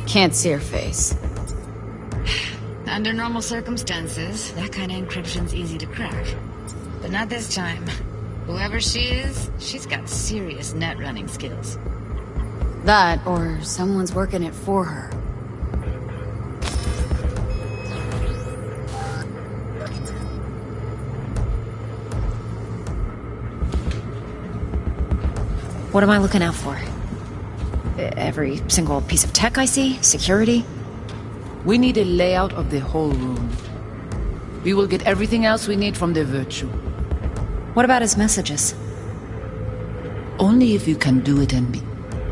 Can't see her face. Under normal circumstances, that kind of encryption's easy to crack. But not this time. Whoever she is, she's got serious net running skills. That, or someone's working it for her. What am I looking out for? Every single piece of tech I see? Security? We need a layout of the whole room. We will get everything else we need from the Virtue. What about his messages? Only if you can do it and be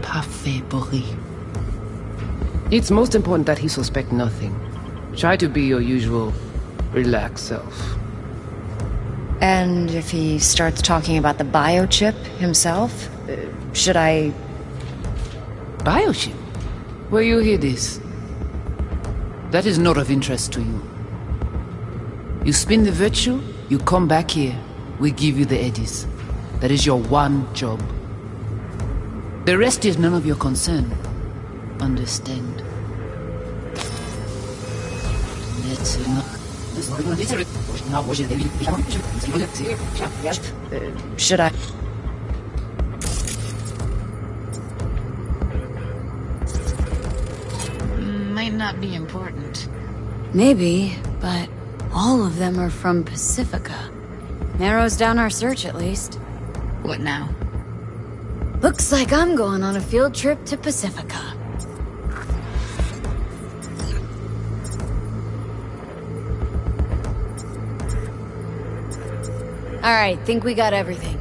parfait pourri. It's most important that he suspect nothing. Try to be your usual, relaxed self. And if he starts talking about the biochip himself, should I... Biochip? Where you hear this? That is not of interest to you. You spin the Virtue, you come back here, we give you the eddies. That is your one job. The rest is none of your concern. Understand? Should I... Might not be important. Maybe, but all of them are from Pacifica. Narrows down our search, at least. What now? Looks like I'm going on a field trip to Pacifica. Alright, think we got everything.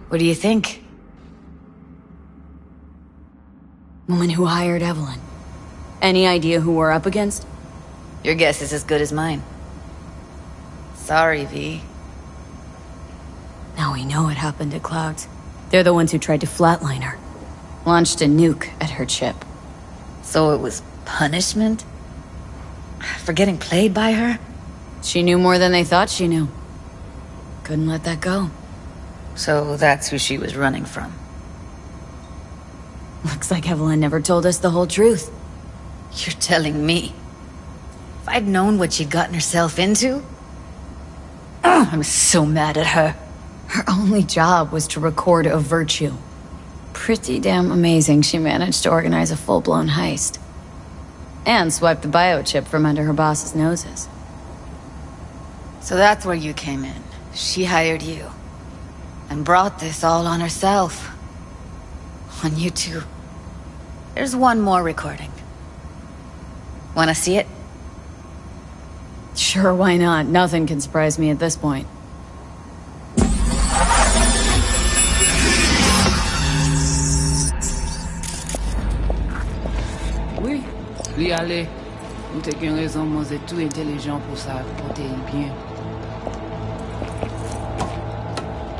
What do you think? Woman who hired Evelyn. Any idea who we're up against? Your guess is as good as mine. Sorry, V. Now we know what happened to Clouds. They're the ones who tried to flatline her. Launched a nuke at her chip. So it was punishment? For getting played by her? She knew more than they thought she knew. Couldn't let that go. So that's who she was running from. Looks like Evelyn never told us the whole truth. You're telling me? If I'd known what she'd gotten herself into? I'm so mad at her. Her only job was to record a Virtue. Pretty damn amazing she managed to organize a full-blown heist. And swipe the biochip from under her boss's noses. So that's where you came in. She hired you. And brought this all on herself. On you two. There's one more recording. Wanna see it? Sure, why not? Nothing can surprise me at this point. Oui, lui aller. Nous t'es qu'une raison, moi c'est tout intelligent pour ça, pour t'y bien.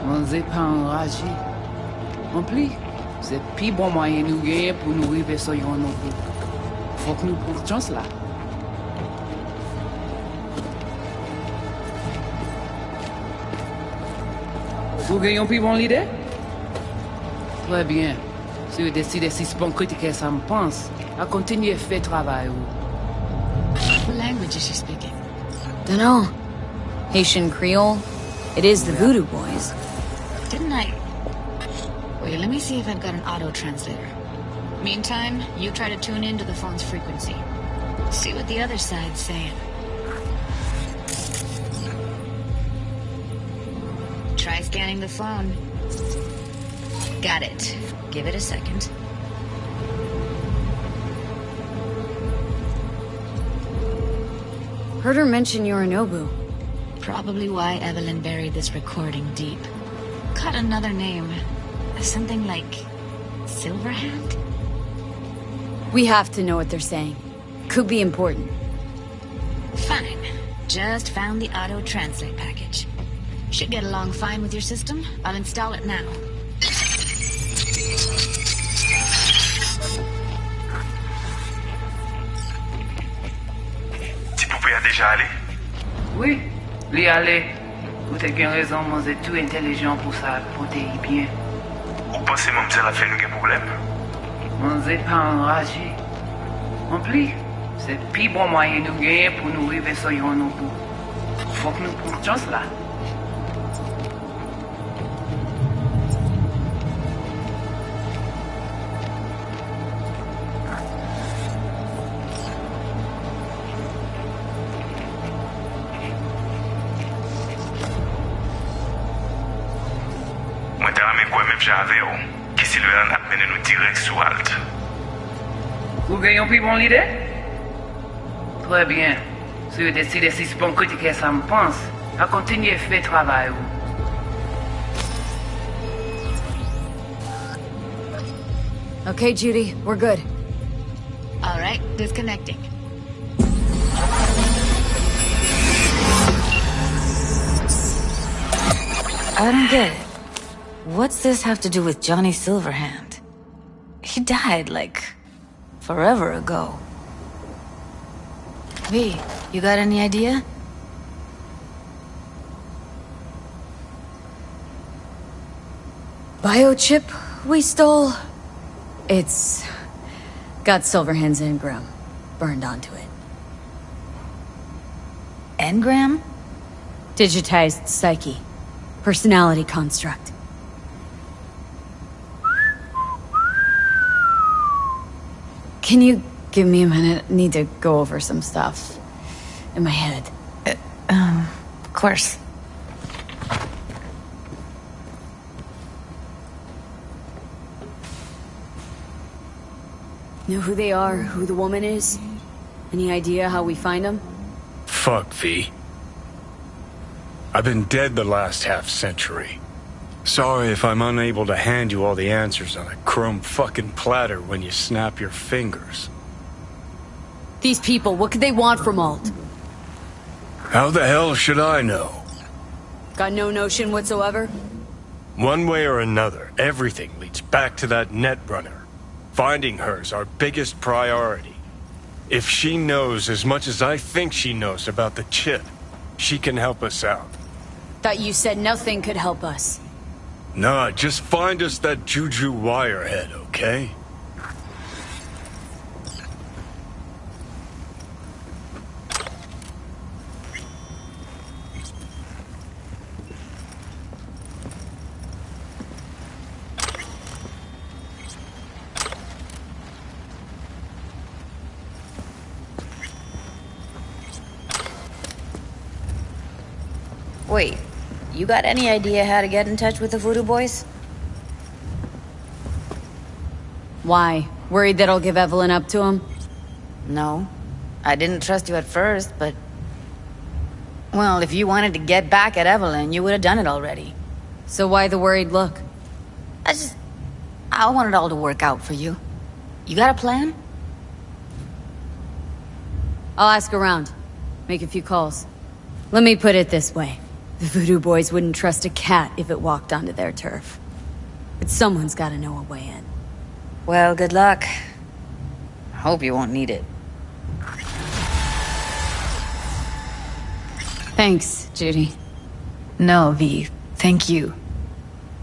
Moi c'est pas enragé. En plus, c'est plus bon moyen nous gagner pour nous arriver sur yon non plus. Faut que nous prenions chance là. Vous gagnez plus bon l'idée? Très bien. Si vous décidez si c'est bon critiquer ça me pense, à continuer à faire travail. What language is she speaking? Dunno. Haitian Creole? It is the Voodoo Boys. Didn't I? Wait, let me see if I've got an auto-translator. Meantime, you try to tune into the phone's frequency. See what the other side's saying. Try scanning the phone. Got it. Give it a second. Heard her mention Yorinobu. Probably why Evelyn buried this recording deep. Caught another name. Something like... Silverhand? We have to know what they're saying. Could be important. Fine. Just found the auto-translate package. Should get along fine with your system. I'll install it now. Tu pouvais déjà aller? Oui, lui aller. Vous t'es qu'une raison, moi c'est tout intelligent pour ça, pour t'y bien. Ou pensez même que la fait nous un problème? Moi c'est pas enragé. En plus, c'est plus bon moyen nous gagner pour nous arriver sur yon non plus. Faut que nous prenions chance là. Mwen kwen menm jave yo, ki Silveran ap mene nou direct sou alt. Ou gen yon pi bon lide? Très bien. Si vous décidez si c'est bon critiquer ça me pense, à continuer à faire travail. Okay, Judy, we're good. All right, disconnecting. I don't get it. What's this have to do with Johnny Silverhand? He died, like, forever ago. V, you got any idea? Biochip we stole? It's got Silverhand's engram burned onto it. Engram? Digitized psyche. Personality construct. Can you give me a minute? Need to go over some stuff in my head. Of course. Know who they are? Who the woman is? Any idea how we find them? Fuck, V. I've been dead the last half-century. Sorry if I'm unable to hand you all the answers on a chrome fucking platter when you snap your fingers. These people, what could they want from Alt? How the hell should I know? Got no notion whatsoever? One way or another, everything leads back to that netrunner. Finding her's our biggest priority. If she knows as much as I think she knows about the chip, she can help us out. Thought you said nothing could help us. Nah, just find us that Juju wirehead, okay? Wait, you got any idea how to get in touch with the Voodoo Boys? Why? Worried that I'll give Evelyn up to him? No. I didn't trust you at first, but... Well, if you wanted to get back at Evelyn, you would have done it already. So why the worried look? I want it all to work out for you. You got a plan? I'll ask around. Make a few calls. Let me put it this way. The Voodoo Boys wouldn't trust a cat if it walked onto their turf. But someone's gotta know a way in. Well, good luck. Hope you won't need it. Thanks, Judy. No, V. Thank you.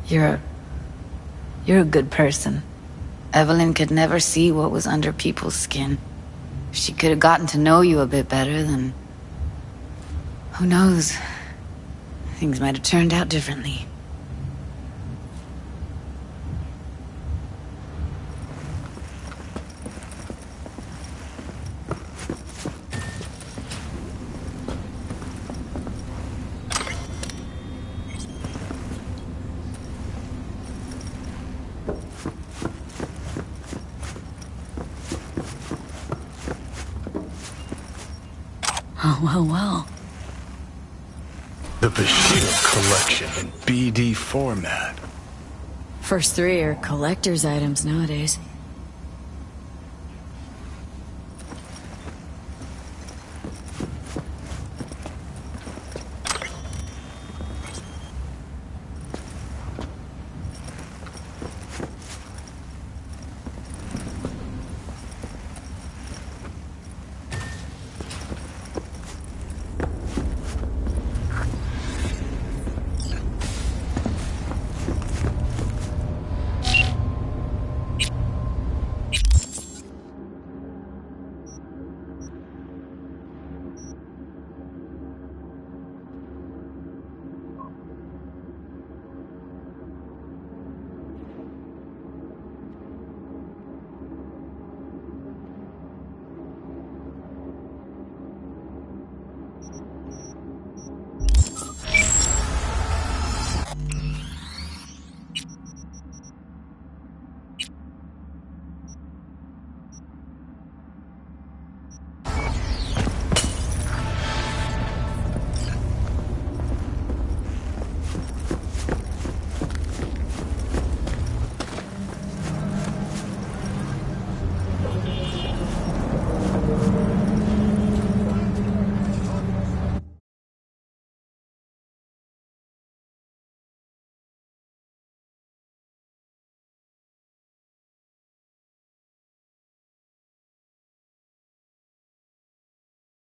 You're a good person. Evelyn could never see what was under people's skin. If she could have gotten to know you a bit better, then... who knows? Things might have turned out differently. Oh, well. The Bushido collection in BD format. First three are collector's items nowadays.